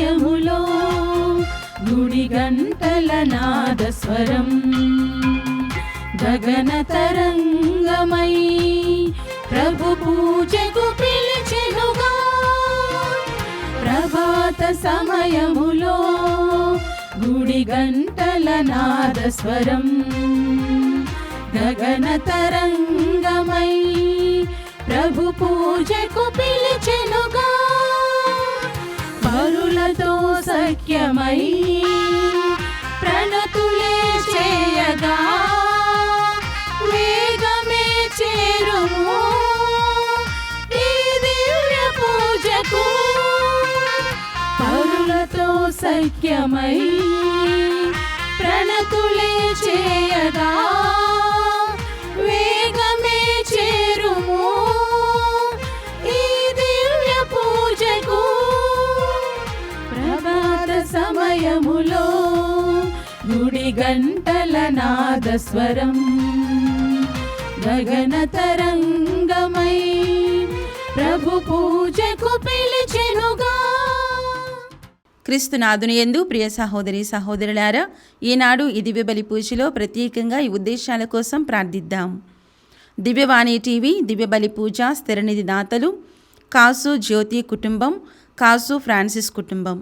సమయములో గుడి గంటల నాదస్వరం గగన తరంగమై ప్రభు పూజకు పిలిచెనుగా. ప్రభాత సమయములో గుడి గంటల నాదస్వరం గగన తరంగమై ప్రభు పూజకు పిలిచెనుగా. పరులతో సఖ్యమై ప్రణతులే చేయగా వేగమే చేరుము ఈ దివ్య పూజకు. పరులతో సఖ్యమై ప్రణతులే చేయగా వేగమే చేరుము ఈ దివ్య పూజకు. ప్రభాత సమయములో గుడి గంటల నాదస్వరం గగన తరంగమై ప్రభు పూజకు పిలిచెనుగా. క్రీస్తునాథుని యందు ప్రియ సహోదరి సహోదరులారా, ఈనాడు ఈ దివ్య బలి పూజలో ప్రత్యేకంగా ఈ ఉద్దేశాల కోసం ప్రార్థిద్దాం. దివ్యవాణి టీవీ దివ్య బలి పూజ స్థిరనిధి దాతలు కాసు జ్యోతి కుటుంబం, కాసు ఫ్రాన్సిస్ కుటుంబం.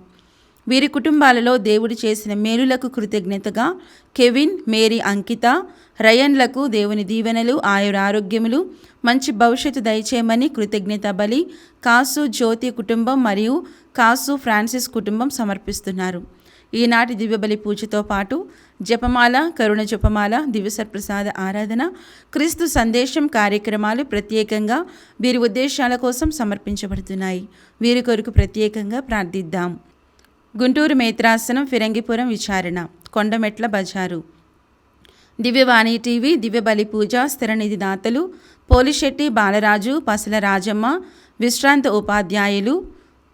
వీరి కుటుంబాలలో దేవుడు చేసిన మేలులకు కృతజ్ఞతగా కెవిన్, మేరీ, అంకిత, రయన్లకు దేవుని దీవెనలు, ఆయురారోగ్యములు, మంచి భవిష్యత్తు దయచేయమని కృతజ్ఞత బలి కాసు జ్యోతి కుటుంబం మరియు కాసు ఫ్రాన్సిస్ కుటుంబం సమర్పిస్తున్నారు. ఈనాటి దివ్యబలి పూజతో పాటు జపమాల, కరుణ జపమాల, దివ్యసర్ప్రసాద ఆరాధన, క్రీస్తు సందేశం కార్యక్రమాలు ప్రత్యేకంగా వీరి ఉద్దేశాల కోసం సమర్పించబడుతున్నాయి. వీరి కొరకు ప్రత్యేకంగా ప్రార్థిద్దాం. గుంటూరు మేత్రాసనం, ఫిరంగిపురం విచారణ, కొండమెట్ల బజారు. దివ్యవాణి టీవీ దివ్య బలి పూజ స్థిరనిధి దాతలు పోలిశెట్టి బాలరాజు, పసల రాజమ్మ, విశ్రాంత ఉపాధ్యాయులు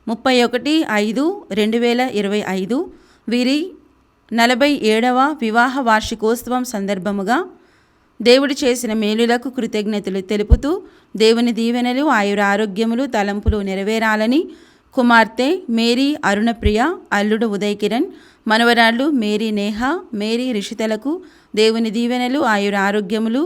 31/5/2025. వీరి 47వ వివాహ వార్షికోత్సవం సందర్భముగా దేవుడు చేసిన మేలులకు కృతజ్ఞతలు తెలుపుతూ దేవుని దీవెనలు, ఆయురారోగ్యములు, తలంపులు నెరవేరాలని కుమార్తె మేరీ అరుణప్రియ, అల్లుడు ఉదయ్ కిరణ్, మనవరాళ్ళు మేరీ నేహ, మేరీ రిషితలకు దేవుని దీవెనలు, ఆయురారోగ్యములు,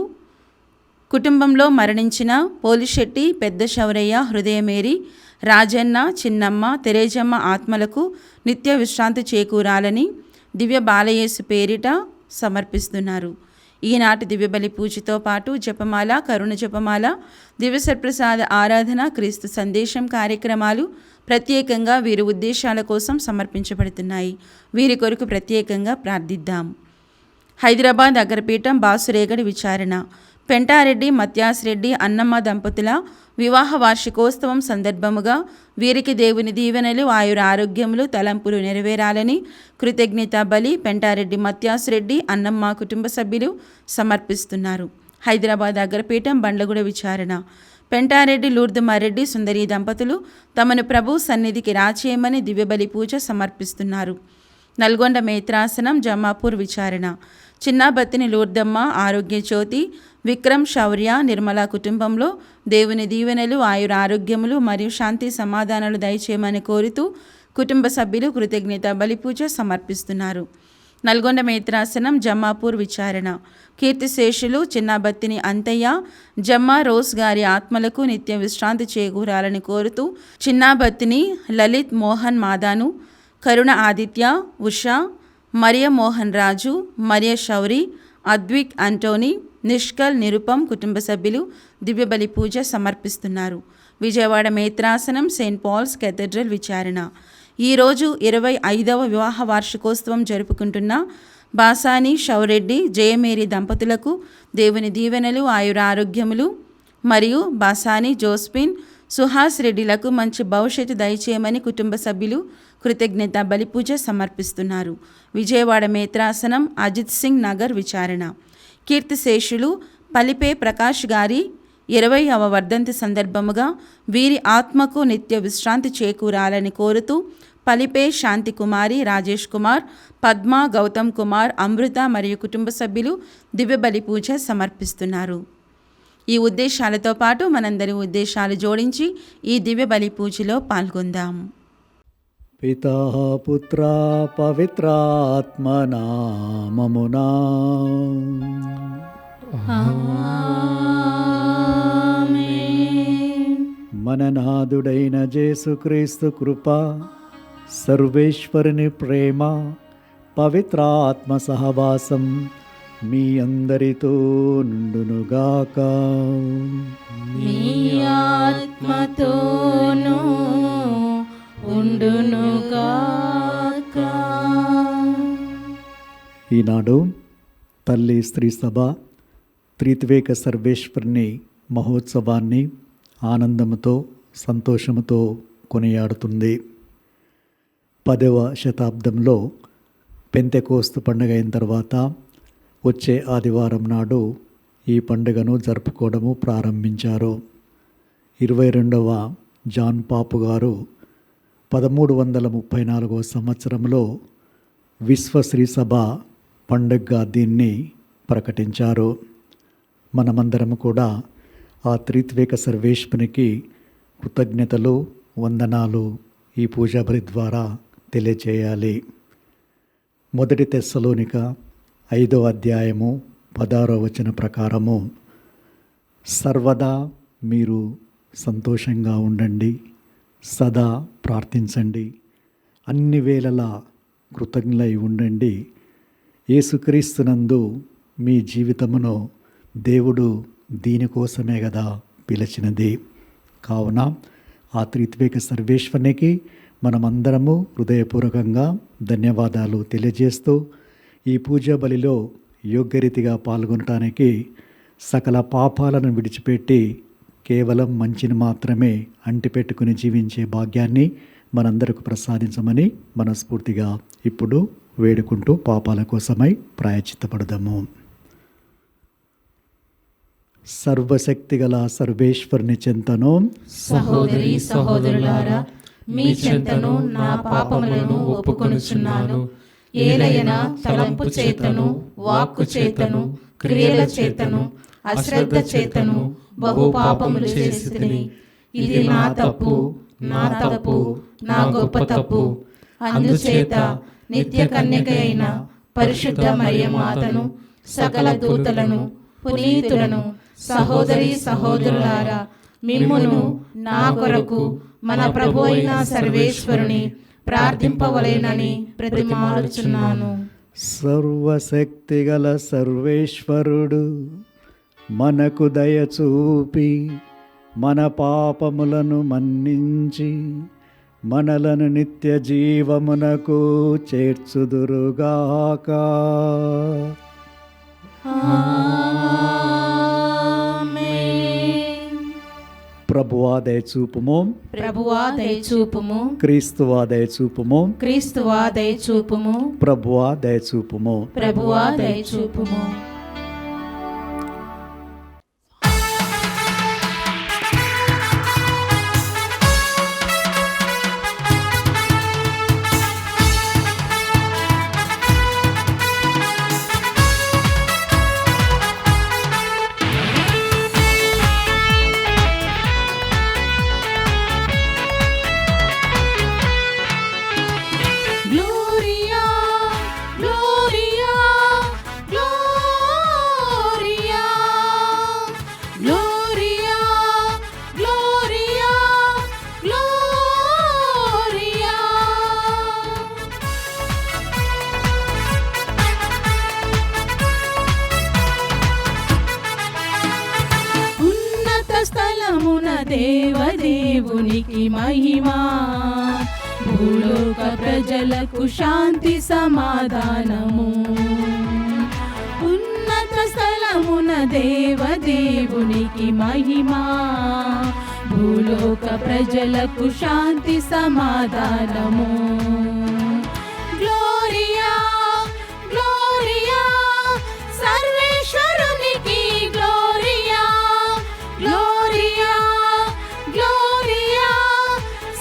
కుటుంబంలో మరణించిన పోలిశెట్టి పెద్ద శౌరయ్య, హృదయమేరి, రాజన్న, చిన్నమ్మ, తెరేజమ్మ ఆత్మలకు నిత్య విశ్రాంతి చేకూరాలని దివ్య బాలయేసు పేరిట సమర్పిస్తున్నారు. ఈనాటి దివ్యబలి పూజతో పాటు జపమాల, కరుణ జపమాల, దివ్యసర్ప్రసాద ఆరాధన, క్రీస్తు సందేశం కార్యక్రమాలు ప్రత్యేకంగా వీరి ఉద్దేశాల కోసం సమర్పించబడుతున్నాయి. వీరి కొరకు ప్రత్యేకంగా ప్రార్థిద్దాం. హైదరాబాద్ అగ్రపీఠం బాసురేగడి విచారణ, పెంటారెడ్డి, మత్యాస్ రెడ్డి, అన్నమ్మ దంపతుల వివాహ వార్షికోత్సవం సందర్భముగా వీరికి దేవుని దీవెనలు, ఆయుర ఆరోగ్యములు, తలంపులు నెరవేరాలని కృతజ్ఞత బలి పెంటారెడ్డి, మత్యాస్ రెడ్డి, అన్నమ్మ కుటుంబ సభ్యులు సమర్పిస్తున్నారు. హైదరాబాద్ అగ్రపీఠం బండ్లగూడ విచారణ, పెంటారెడ్డి, లూర్దుమారెడ్డి, సుందరి దంపతులు తమను ప్రభు సన్నిధికి రాచేయమని దివ్యబలి పూజ సమర్పిస్తున్నారు. నల్గొండ మేత్రాసనం జమ్మాపూర్ విచారణ, చిన్నాబత్తిని లూర్దమ్మ, ఆరోగ్య జ్యోతి, విక్రమ్, శౌర్య, నిర్మల కుటుంబంలో దేవుని దీవెనలు, ఆయుర ఆరోగ్యములు మరియు శాంతి సమాధానాలు దయచేయమని కోరుతూ కుటుంబ సభ్యులు కృతజ్ఞత బలిపూజ సమర్పిస్తున్నారు. నల్గొండ మేత్రాసనం జమ్మాపూర్ విచారణ, కీర్తిశేషులు చిన్నాబత్తిని అంతయ్య, జమ్మా రోజ్ గారి ఆత్మలకు నిత్య విశ్రాంతి చేకూరాలని కోరుతూ చిన్నాబత్తిని లలిత్ మోహన్ మాదాను, కరుణ ఆదిత్య, ఉషా, మరియ మోహన్ రాజు, మరియ శౌరి, అద్విక్ అంటోనీ, నిష్కల్, నిరుపం కుటుంబ సభ్యులు దివ్యబలి పూజ సమర్పిస్తున్నారు. విజయవాడ మేత్రాసనం సెయింట్ పాల్స్ కేథడ్రల్ విచారణ, ఈరోజు 25వ వివాహ వార్షికోత్సవం జరుపుకుంటున్న బాసాని శౌరెడ్డి, జయమేరి దంపతులకు దేవుని దీవెనలు, ఆయుర ఆరోగ్యములు మరియు బాసాని జోస్పిన్, సుహాస్ రెడ్డిలకు మంచి భవిష్యత్తు దయచేయమని కుటుంబ సభ్యులు కృతజ్ఞత బలిపూజ సమర్పిస్తున్నారు. విజయవాడ మేత్రాసనం అజిత్ సింగ్ నగర్ విచారణ, కీర్తిశేషులు పలిపే ప్రకాష్ గారి 20వ వర్ధంతి సందర్భముగా వీరి ఆత్మకు నిత్య విశ్రాంతి చేకూరాలని కోరుతూ పలిపే శాంతి కుమారి, రాజేష్ కుమార్, పద్మ, గౌతమ్ కుమార్, అమృత మరియు కుటుంబ సభ్యులు దివ్యబలి పూజ సమర్పిస్తున్నారు. ఈ ఉద్దేశాలతో పాటు మనందరి ఉద్దేశాలు జోడించి ఈ దివ్య బలి పూజలో పాల్గొందాం. పితా పుత్ర పవిత్రాత్మ నామమునా. మన నాథుడైన యేసుక్రీస్తు కృప, సర్వేశ్వరుని ప్రేమ, పవిత్రాత్మ సహవాసం మీ అందరితో నుండునుగాక. మీ ఆత్మతోనూ ఉండునుగాక. ఈనాడు తల్లి స్త్రీ సభ త్రిత్వేక సర్వేశ్వరుని మహోత్సవాన్ని ఆనందంతో సంతోషముతో కొనియాడుతుంది. 10వ శతాబ్దంలో పెంతెకోస్తు పండుగ అయిన తర్వాత వచ్చే ఆదివారం నాడు ఈ పండుగను జరుపుకోవడము ప్రారంభించారు. 22వ జాన్ పాపు గారు 1334 సంవత్సరంలో విశ్వశ్రీ సభ పండుగగా దీన్ని ప్రకటించారు. మనమందరం కూడా ఆ త్రిత్వేక సర్వేశ్వరునికి కృతజ్ఞతలు, వందనాలు ఈ పూజా బలి ద్వారా తెలియచేయాలి. 1 తెస్సలోనిక 5వ అధ్యాయము 16వ వచనం ప్రకారము, సర్వదా మీరు సంతోషంగా ఉండండి, సదా ప్రార్థించండి, అన్ని వేళలా కృతజ్ఞులై ఉండండి. యేసుక్రీస్తునందు మీ జీవితమును దేవుడు దీనికోసమే కదా పిలిచినది. కావున ఆ త్రిత్వేక సర్వేశ్వరునికి మనమందరము హృదయపూర్వకంగా ధన్యవాదాలు తెలియజేస్తూ ఈ పూజా బలిలో యోగ్యరీతిగా పాల్గొనటానికి, సకల పాపాలను విడిచిపెట్టి కేవలం మంచిని మాత్రమే అంటిపెట్టుకుని జీవించే భాగ్యాన్ని మనందరకు ప్రసాదించమని మనస్ఫూర్తిగా ఇప్పుడు వేడుకుంటూ పాపాల కోసమై ప్రాయశ్చిత్తపడదాము. సర్వశక్తిగల సర్వేశ్వరుని చెంతను సహోదరి సహోదరులారా, మీ చెంతను నా పాపములను ఒప్పుకొనుచున్నాను. ఏలయన తలంపు చేతను, వాక్కు చేతను, క్రియల చేతను, అశ్రద్ధ చేతను బహు పాపములు చేసితిని. ఇది నా తప్పు, నా తప్పు, నా గొప్ప తప్పు. అందుచేత నిత్య కన్యక అయిన పరిశుద్ధ మరియమాతను, సకల దూతలను, పునీతులను, సహోదరి సహోదరులారా, మిమ్మును నా కొరకు మన ప్రభు అయిన సర్వేశ్వరుని ప్రార్థింపవలెనని ప్రతిమాలుచున్నాను. సర్వశక్తిగల సర్వేశ్వరుడు మనకు దయ చూపి మన పాపములను మన్నించి మనలను నిత్య జీవమునకు చేర్చుదురుగాక. ప్రభువా దయచూపుము, ప్రభువా దయచూపుము, క్రీస్తువా దయచూపుము, క్రీస్తువా దయచూపుము, ప్రభువా దయచూపుము. ప్రభువా దయచూపుము. Gloria, Gloria, Gloria, Gloria, Gloria, Gloria. ఉన్నత స్థలమున దేవదేవునికి మహిమా, భూలోక ప్రజలకు శాంతి సమాధానము. ఉన్నత స్థలమున దేవదేవునికి మహిమా, భూలోక ప్రజలకు శాంతి సమాధానము. గ్లోరియా, గ్లోరియా, సర్వేశ్వరునికి గ్లోరియా, గ్లోరియా, గ్లోరియా,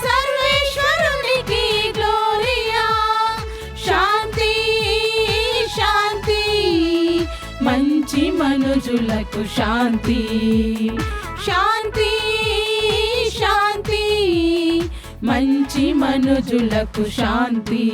సర్వేశ్వరునికి గ్లోరియా. శాంతి, శాంతి, మంచి మనుజులకు శాంతి. శాంతి, శాంతి, మంచి మనుజులకు శాంతి.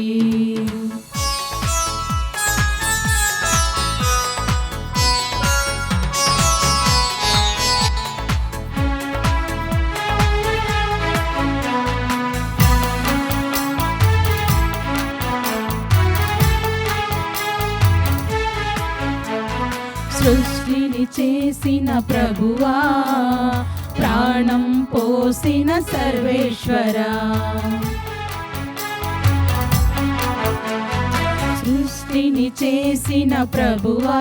సృష్టిని చేసిన ప్రభువా, ప్రాణం పోసిన సర్వేశ్వరా, సృష్టిని చేసిన ప్రభువా,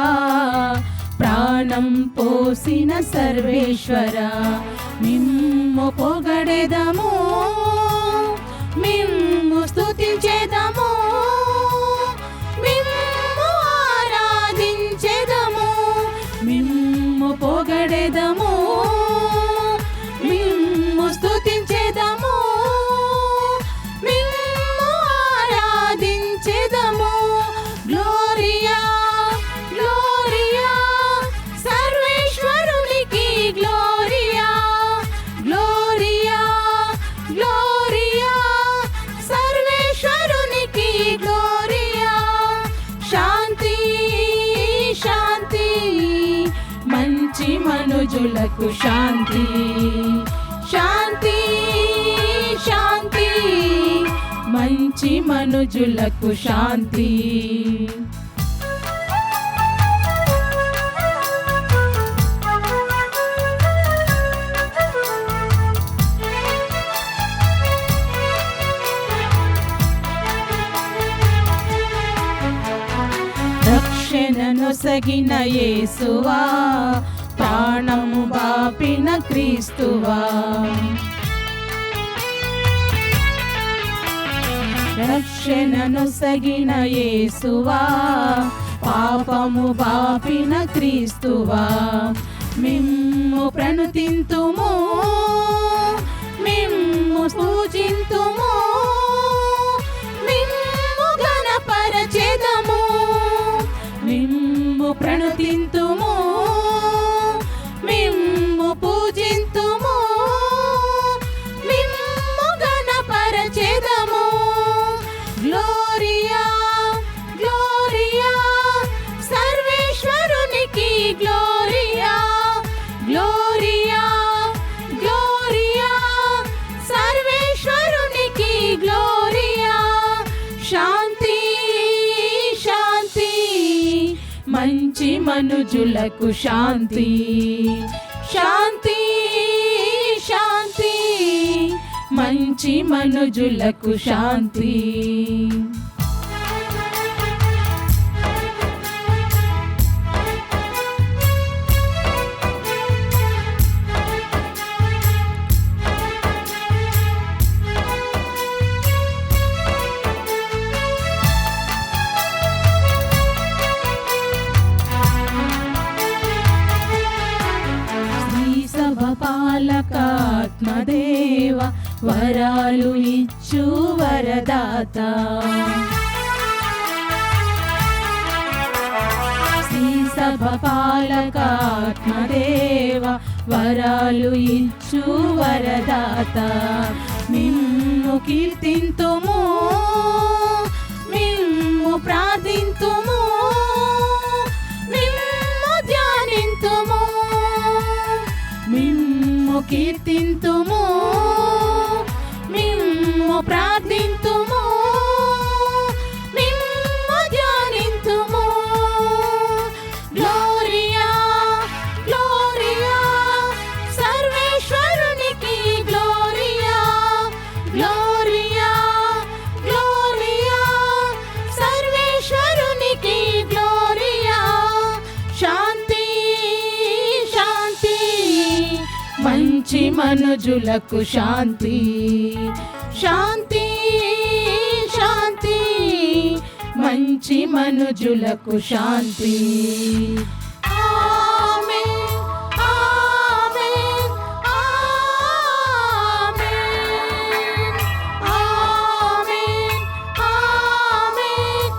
ప్రాణం పోసిన సర్వేశ్వరా, మిమ్ము పొగడెదము, మిమ్ము స్తుతించెదము, మిమ్ము ఆరాధించెదము, మిమ్ము పొగడెదము, మిమ్ము స్తుతించెదము, మిమ్ము ఆరాధించెదము. గ్లోరియా గ్లోరియా సర్వేశ్వరునికి గ్లోరియా, గ్లోరియా గ్లోరియా సర్వేశ్వరునికి గ్లోరియా. శాంతి శాంతి మంచి మనుజులకు శాంతి, శాంతి శాంతి మంచి మనుజులకు శాంతి. రక్షణను సగిన యేసువా, ప్రాణము బాపిన క్రీస్తువా, రక్షణను సగిన యేసువా, పాపము బాపిన క్రీస్తువా, మిమ్ము ప్రణుతింతుము, మిమ్ము పూజింతుము, మిమ్ము ఘనపరచెదము, మిమ్ము ప్రణుతింతుము, మిమ్ము పూజింతుము, మిమ్ము ఘనపరచెదము. గ్లోరియా గ్లోరియా సర్వేశ్వరునికి గ్లోరియా, గ్లోరియా గ్లోరియా సర్వేశ్వరునికి గ్లోరియా. శాంతి శాంతి మంచి మనుజులకు శాంతి, శాంతి శాంతి మంచి మనుజులకు శాంతి. పాలకాత్మదేవ వరాలు ఇచ్చు వరదాత, శ్రీ సభ పాలకాత్మదేవ వరాలు ఇచ్చు వరదాత, మిమ్ము కీర్తింతుము, మిమ్ము ప్రార్థింతుము, మిమ్ము ధ్యానింతుము, మిమ్ము కీర్తింతుము, మిమ్ము ప్రార్థింతుము, మిమ్ము ధ్యానింతుము. గ్లోరియా గ్లోరియా సర్వేశ్వరునికి గ్లోరియా, గ్లోరియా గ్లోరియా సర్వేశ్వరునికి గ్లోరియా. శాంతి శాంతి మంచి మనుజులకు శాంతి, శాంతి శాంతి మంచి మనుజులకు శాంతి. ఆమేన్ ఆమేన్ ఆమేన్ ఆమేన్ ఆమేన్ ఆమేన్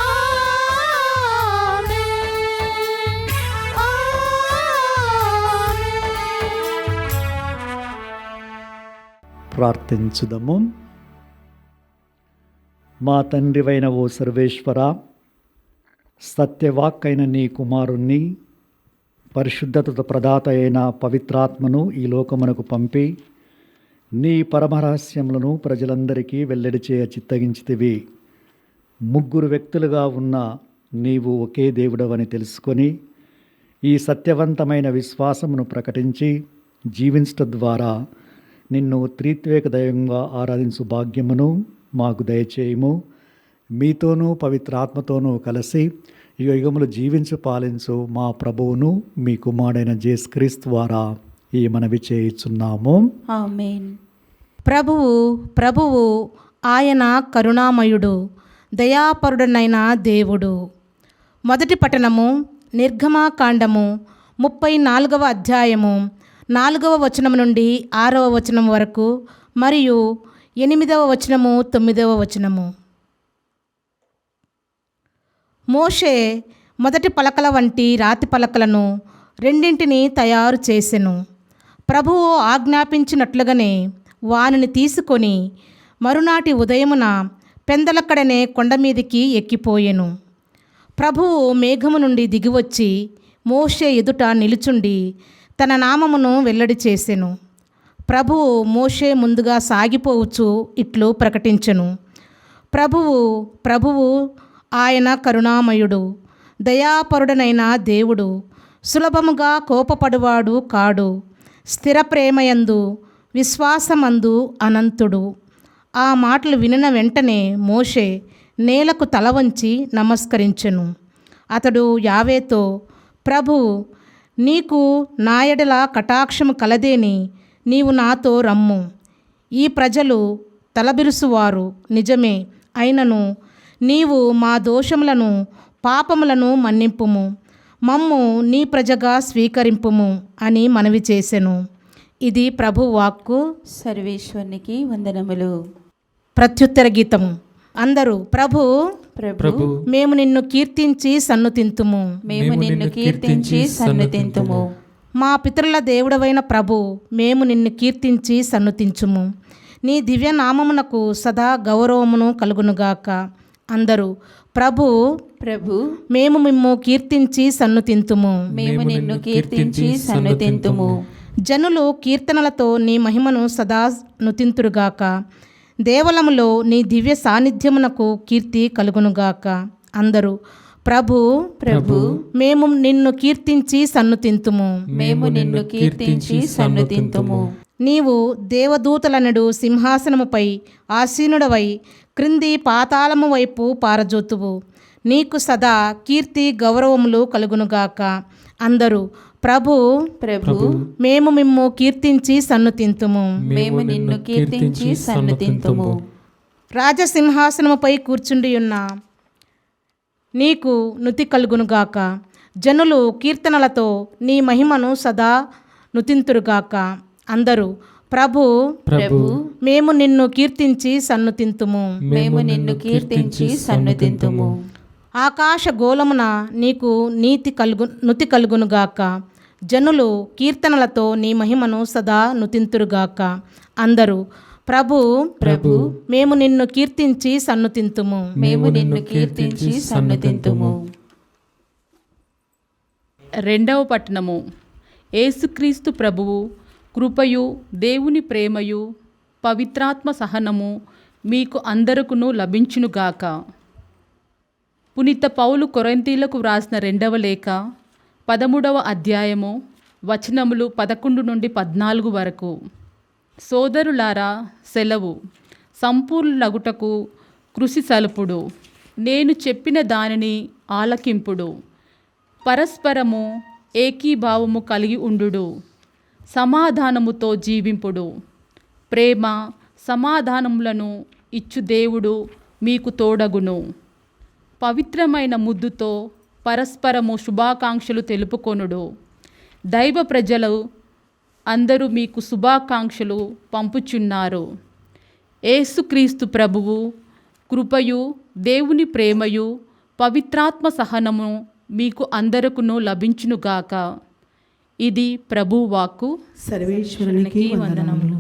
ఆమేన్. ప్రార్థించుదము. మా తండ్రివైన ఓ సర్వేశ్వర, సత్యవాక్కైన నీ కుమారుణ్ణి, పరిశుద్ధత ప్రదాత అయిన పవిత్రాత్మను ఈ లోకమునకు పంపి నీ పరమరహస్యములను ప్రజలందరికీ వెల్లడి చేయ చిత్తగించితివి. ముగ్గురు వ్యక్తులుగా ఉన్న నీవు ఒకే దేవుడవని తెలుసుకొని ఈ సత్యవంతమైన విశ్వాసమును ప్రకటించి జీవించడం ద్వారా నిన్ను త్రిత్వేక దైవంగా ఆరాధించు భాగ్యమును మాకు దయచేయము. మీతోనూ పవిత్రాత్మతోనూ కలిసి యుగములు జీవించు పాలించు మా ప్రభువును మీ కుమారుడైన యేసుక్రీస్తు ద్వారా ఈ మనవి చేయుచున్నాము. ఆమేన్. ప్రభువు ఆయన కరుణామయుడు, దయాపరుడనైన దేవుడు. మొదటి పఠనము నిర్గమాకాండము 34వ అధ్యాయము 4వ వచనం నుండి 6వ వచనం వరకు మరియు 8వ వచనము 9వ వచనము. మోషే మొదటి పలకల వంటి రాతి పలకలను రెండింటిని తయారు చేసెను. ప్రభువు ఆజ్ఞాపించినట్లుగానే వానిని తీసుకొని మరునాటి ఉదయమున పెందలక్కడనే కొండ మీదికి ఎక్కిపోయెను. ప్రభువు మేఘము నుండి దిగివచ్చి మోషే ఎదుట నిలుచుండి తన నామమును వెల్లడి చేసెను. ప్రభువు మోషే ముందుగా సాగిపోవచ్చు ఇట్లు ప్రకటించెను. ప్రభువు ఆయన కరుణామయుడు, దయాపరుడనైన దేవుడు, సులభముగా కోపపడువాడు కాడు, స్థిర ప్రేమయందు విశ్వాసమందు అనంతుడు. ఆ మాటలు వినిన వెంటనే మోషే నేలకు తల వంచి నమస్కరించెను. అతడు యావేతో, ప్రభు, నీకు నా యెడల కటాక్షము కలదేని నీవు నాతో రమ్ము. ఈ ప్రజలు తలబిరుసువారు నిజమే, అయినను నీవు మా దోషములను పాపములను మన్నింపుము, మమ్ము నీ ప్రజగా స్వీకరింపుము అని మనవి చేసెను. ఇది ప్రభు వాక్కు. సర్వేశ్వరునికి వందనములు. ప్రత్యుత్తర గీతము. అందరూ ప్రభు మేము నిన్ను కీర్తించి సన్నుతింతుము. మా పితరుల దేవుడవైన ప్రభు, మేము నిన్ను కీర్తించి సన్నుతించుము. నీ దివ్య నామమునకు సదా గౌరవమును కలుగునుగాక. అందరూ ప్రభు మేము మిమ్ము కీర్తించి సన్నుతింతుము. జనులు కీర్తనలతో నీ మహిమను సదా నుతింతురుగాక. దేవలములో నీ దివ్య సాన్నిధ్యమునకు కీర్తి కలుగునుగాక. అందరూ ప్రభు మేము నిన్ను కీర్తించి సన్నుతింతుము. నీవు దేవదూతలనడు సింహాసనముపై ఆసీనుడవై క్రింది పాతాళము వైపు పారజోతువు. నీకు సదా కీర్తి గౌరవములు కలుగునుగాక. అందరూ ప్రభు మేము మిమ్ము కీర్తించి సన్నుతింతుము. రాజసింహాసనముపై కూర్చుండియున్న నీకు నుతి కలుగునుగాక. జనులు కీర్తనలతో నీ మహిమను సదా నుతింతురుగాక. అందరూ ప్రభు మేము నిన్ను కీర్తించి సన్నుతింతుము. ఆకాశ గోళమున నీకు నుతి కలుగునుగాక. జనులు కీర్తనలతో నీ మహిమను సదా నుతింతురుగాక. అందరూ ప్రభు మేము నిన్ను కీర్తించి సన్నుతింతుము. రెండవ పట్టణము. యేసుక్రీస్తు ప్రభువు కృపయు దేవుని ప్రేమయు పవిత్రాత్మ సహనము మీకు అందరకును లభించునుగాక. పునీత పౌలు కొరింథీయులకు వ్రాసిన 2వ లేఖ 13వ అధ్యాయము వచనములు 11 నుండి 14 వరకు. సోదరులారా, సెలవు సంపూర్ణులగుటకు కృషి సలుపుడు. నేను చెప్పిన దానిని ఆలకింపుడు. పరస్పరము ఏకీభావము కలిగి ఉండుడు. సమాధానముతో జీవింపుడు. ప్రేమ సమాధానములను ఇచ్చు దేవుడు మీకు తోడగును. పవిత్రమైన ముద్దుతో పరస్పరము శుభాకాంక్షలు తెలుపుకొనుడు. దైవ ప్రజలు అందరూ మీకు శుభాకాంక్షలు పంపుచున్నారు. యేసుక్రీస్తు ప్రభువు కృపయు దేవుని ప్రేమయు పవిత్రాత్మ సహనము మీకు అందరకును లభించునుగాక. ఇది ప్రభువాక్కు. సర్వేశ్వరునికి వందనములు.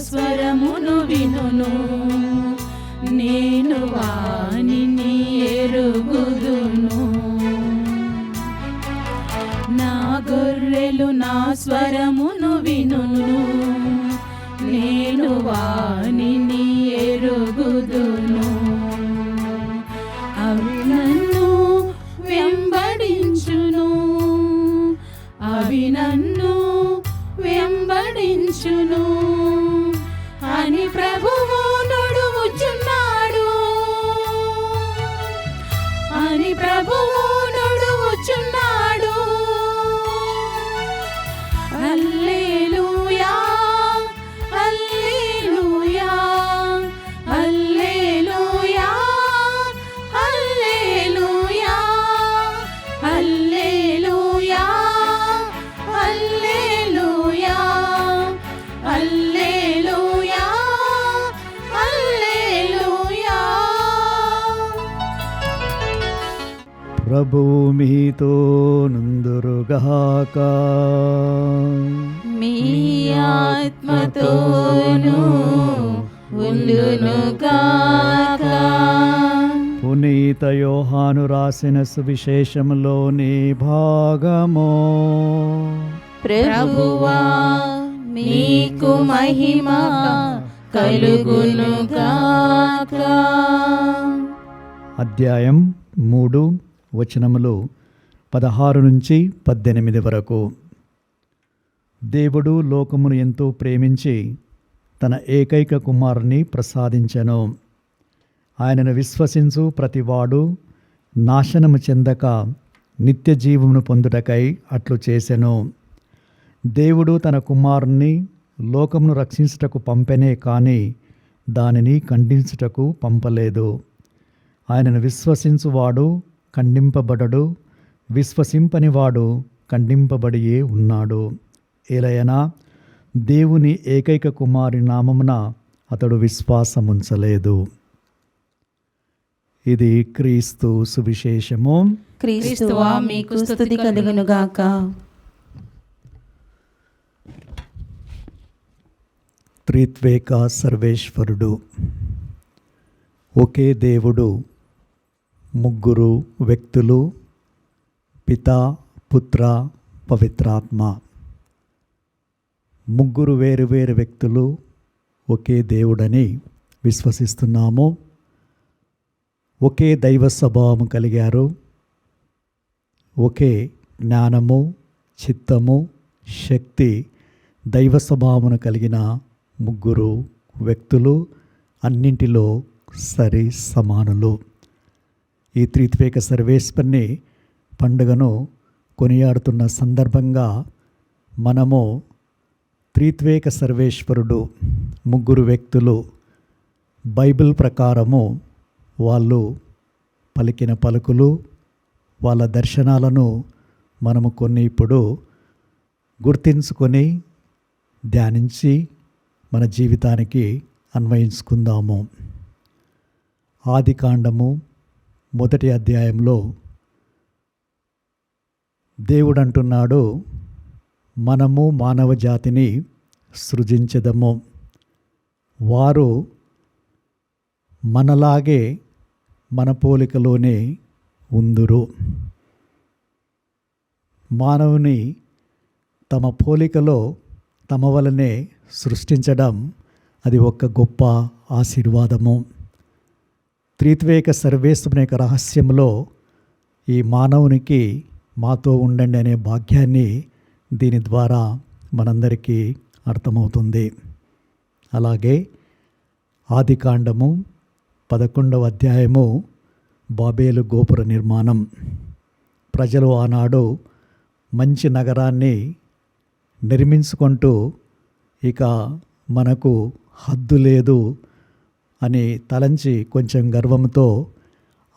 స్వరమును వినును, నేను వానిని ఎరుగుదును. నా గొర్రెలు నా స్వరమును వినును, నేను వానిని ఎరుగుదును. అవి నన్ను వెంబడించును, అవి నన్ను వెంబడించును అని ప్రభువు నడువుచున్నాడు, అని ప్రభువు నడువుచున్నాడు. హల్లెలూయా, హల్లెలూయా, హల్లెలూయా, హల్లెలూయా, హల్లెలూయా, హల్లెలూయా, హల్లెలూయా, హల్లెలూయా. ప్రభువు మీతో నుందురుగాక. మీ ఆత్మతోనూ ఉండునుగాక. పునీత యోహాను రాసిన సువిశేషములోని భాగము. ప్రభువా మీకు మహిమ కలుగునుగాక. అధ్యాయం 3 వచనములు 16-18 వరకు. దేవుడు లోకమును ఎంతో ప్రేమించి తన ఏకైక కుమారుని ప్రసాదించెను. ఆయనను విశ్వసించు ప్రతివాడు నాశనము చెందక నిత్య జీవమును పొందుటకై అట్లు చేసెను. దేవుడు తన కుమారుని లోకమును రక్షించుటకు పంపెనే కానీ దానిని ఖండించుటకు పంపలేదు. ఆయనను విశ్వసించువాడు ఖండింపబడడు, విశ్వసింపనివాడు ఖండింపబడియే ఉన్నాడు. ఏలయనా దేవుని ఏకైక కుమారి నామమున అతడు విశ్వాసముంచలేదు. ఇది క్రీస్తు సువిశేషము. క్రీస్తువా మీకు స్తుతి కలుగునుగాక. త్రిత్వేక సర్వేశ్వరుడు. ఒకే దేవుడు, ముగ్గురు వ్యక్తులు, పితా, పుత్ర, పవిత్రాత్మ. ముగ్గురు వేరు వేరు వ్యక్తులు ఒకే దేవుడని విశ్వసిస్తున్నాము. ఒకే దైవ స్వభావము కలిగారు. ఒకే జ్ఞానము, చిత్తము, శక్తి, దైవ స్వభావమును కలిగిన ముగ్గురు వ్యక్తులు అన్నింటిలో సరి సమానులు. ఈ త్రిత్వేక సర్వేశ్వరుని పండుగను కొనియాడుతున్న సందర్భంగా మనము త్రిత్వేక సర్వేశ్వరుడు, ముగ్గురు వ్యక్తులు బైబిల్ ప్రకారము వాళ్ళు పలికిన పలుకులు, వాళ్ళ దర్శనాలను మనము కొన్ని ఇప్పుడు గుర్తించుకొని ధ్యానించి మన జీవితానికి అన్వయించుకుందాము. ఆదికాండము 1వ అధ్యాయంలో దేవుడు అంటున్నాడు, మనము మానవ జాతిని సృజించెదము, వారు మనలాగే మన పోలికలోనే ఉందురు. మానవుని తమ పోలికలో తమ వలనే సృష్టించడం అది ఒక గొప్ప ఆశీర్వాదము. త్రిత్వేక సర్వేశ్వరుని యొక్క రహస్యంలో ఈ మానవునికి మాతో ఉండండి అనే భాగ్యాన్ని దీని ద్వారా మనందరికీ అర్థమవుతుంది. అలాగే ఆదికాండము 11వ అధ్యాయము బాబేలు గోపుర నిర్మాణం. ప్రజలు ఆనాడు మంచి నగరాన్ని నిర్మించుకుంటూ ఇక మనకు హద్దు లేదు అని తలంచి కొంచెం గర్వంతో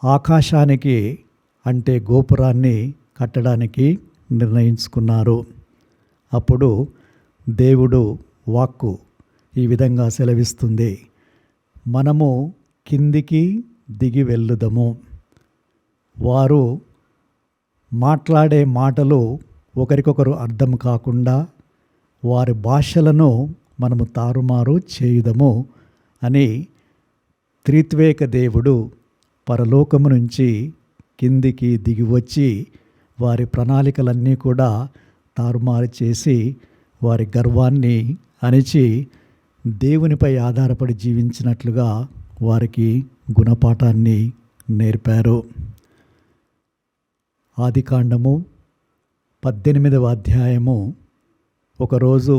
ఆకాశానికి అంటే గోపురాన్ని కట్టడానికి నిర్ణయించుకున్నారు. అప్పుడు దేవుడు వాక్కు ఈ విధంగా సెలవిస్తుంది, మనము కిందికి దిగి వెళ్ళుదము. వారు మాట్లాడే మాటలు ఒకరికొకరు అర్థం కాకుండా వారి భాషలను మనము తారుమారు చేయుదము అని త్రిత్వేక దేవుడు పరలోకము నుంచి కిందికి దిగివచ్చి వారి ప్రణాళికలన్నీ కూడా తారుమారు చేసి వారి గర్వాన్ని అణిచి దేవునిపై ఆధారపడి జీవించినట్లుగా వారికి గుణపాఠాన్ని నేర్పారు. ఆదికాండము 18వ అధ్యాయము. ఒకరోజు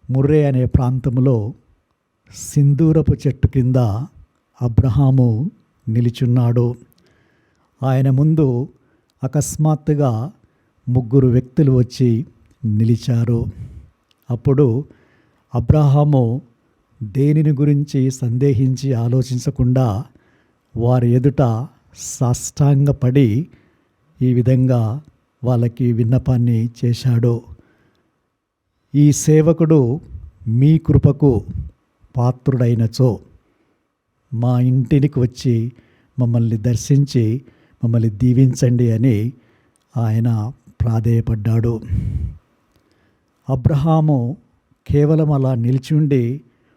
ముర్రే అనే ప్రాంతంలో సింధూరపు చెట్టు కింద అబ్రహాము నిలిచున్నాడు. ఆయన ముందు అకస్మాత్తుగా 3 వ్యక్తులు వచ్చి నిలిచారు. అప్పుడు అబ్రహాము దేనిని గురించి సందేహించి ఆలోచించకుండా వారి ఎదుట సాష్టాంగపడి ఈ విధంగా వాళ్ళకి విన్నపాన్ని చేశాడు. ఈ సేవకుడు మీ కృపకు పాత్రుడైనచో మా ఇంటికి వచ్చి మమ్మల్ని దర్శించి మమ్మల్ని దీవించండి అని ఆయన ప్రాధేయపడ్డాడు. అబ్రహాము కేవలం అలా నిలిచుండి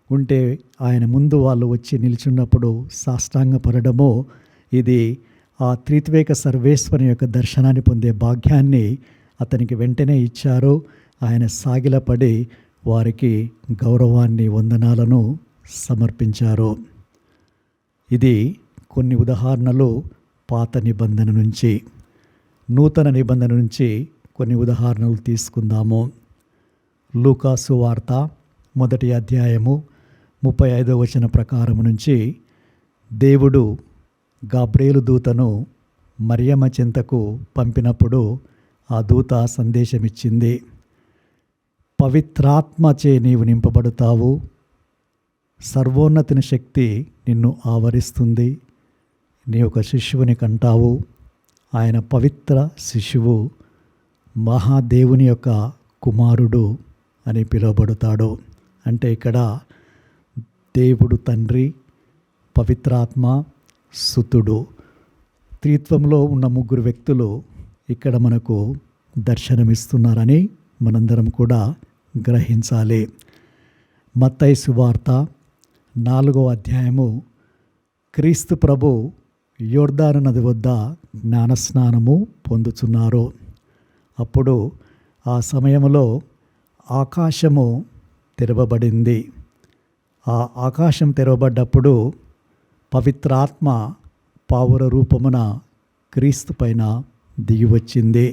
ఉంటే ఆయన ముందు వాళ్ళు వచ్చి నిల్చున్నప్పుడు సాష్టాంగపడము, ఇది ఆ త్రిత్వేక సర్వేశ్వరుని యొక్క దర్శనాన్ని పొందే భాగ్యాన్ని అతనికి వెంటనే ఇచ్చారు. ఆయన సాగిలపడి వారికి గౌరవాన్ని, వందనాలను సమర్పించారు. ఇది కొన్ని ఉదాహరణలు పాత నిబంధన నుంచి. నూతన నిబంధన నుంచి కొన్ని ఉదాహరణలు తీసుకుందాము. లూకాసు వార్త 1వ అధ్యాయము 35వ వచనం ప్రకారం నుంచి దేవుడు గాబ్రియేలు దూతను మరియమ్మ చెంతకు పంపినప్పుడు ఆ దూత సందేశమిచ్చింది. పవిత్రాత్మచే నీవు నింపబడతావు, సర్వోన్నతిని శక్తి నిన్ను ఆవరిస్తుంది, నీ ఒక శిశువుని కంటావు, ఆయన పవిత్ర శిశువు, మహాదేవుని యొక్క కుమారుడు అని పిలువబడతాడు. అంటే ఇక్కడ దేవుడు తండ్రి, పవిత్రాత్మ, సుతుడు, త్రిత్వంలో ఉన్న 3 వ్యక్తులు ఇక్కడ మనకు దర్శనమిస్తున్నారని మనందరం కూడా గ్రహించాలి. మత్తయి సువార్త 4వ అధ్యాయము. క్రీస్తు ప్రభు యోర్దాను నది వద్ద జ్ఞానస్నానము పొందుచున్నారు. అప్పుడు ఆ సమయంలో ఆకాశము తెరవబడింది. ఆ ఆకాశం తెరవబడ్డప్పుడు పవిత్రాత్మ పావుర రూపమున క్రీస్తు పైన దిగివచ్చింది.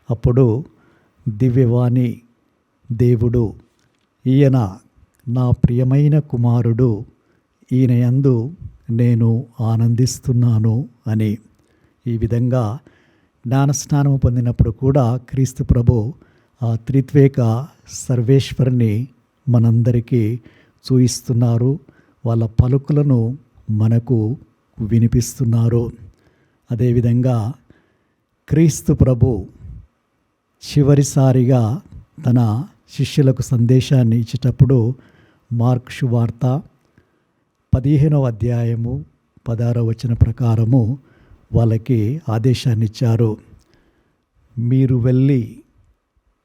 అప్పుడు దివ్యవాణి, దేవుడు, ఈయన నా ప్రియమైన కుమారుడు, ఈయన యందు నేను ఆనందిస్తున్నాను అని. ఈ విధంగా జ్ఞానస్నానము పొందినప్పుడు కూడా క్రీస్తు ప్రభు ఆ త్రిత్వేక సర్వేశ్వరుని మనందరికీ చూయిస్తున్నారు. వాళ్ళ పలుకులను మనకు వినిపిస్తున్నారు. అదేవిధంగా క్రీస్తు ప్రభు చివరిసారిగా తన శిష్యులకు సందేశాన్ని ఇచ్చేటప్పుడు మార్కు సువార్త 15వ అధ్యాయము 16వ వచనం ప్రకారము వాళ్ళకి ఆదేశాన్ని ఇచ్చారు. మీరు వెళ్ళి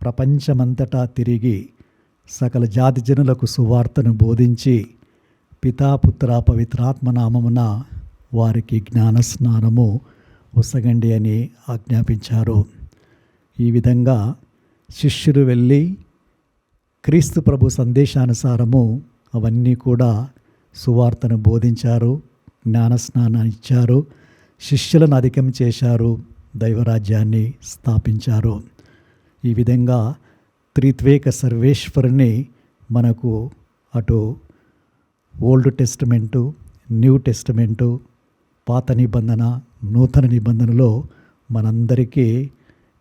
ప్రపంచమంతటా తిరిగి సకల జాతి జనులకు సువార్తను బోధించి పితా, పుత్ర, పవిత్రాత్మ నామమున వారికి జ్ఞానస్నానము ఒసగండి అని ఆజ్ఞాపించారు. ఈ విధంగా శిష్యులు వెళ్ళి క్రీస్తు ప్రభు సందేశానుసారము అవన్నీ కూడా సువార్తను బోధించారు, జ్ఞానస్నానాన్ని ఇచ్చారు, శిష్యులను అధికం చేశారు, దైవరాజ్యాన్ని స్థాపించారు. ఈ విధంగా త్రిత్వేక సర్వేశ్వరుని మనకు అటు ఓల్డ్ టెస్టమెంటు, న్యూ టెస్టమెంటు, పాత నిబంధన, నూతన నిబంధనలో మనందరికీ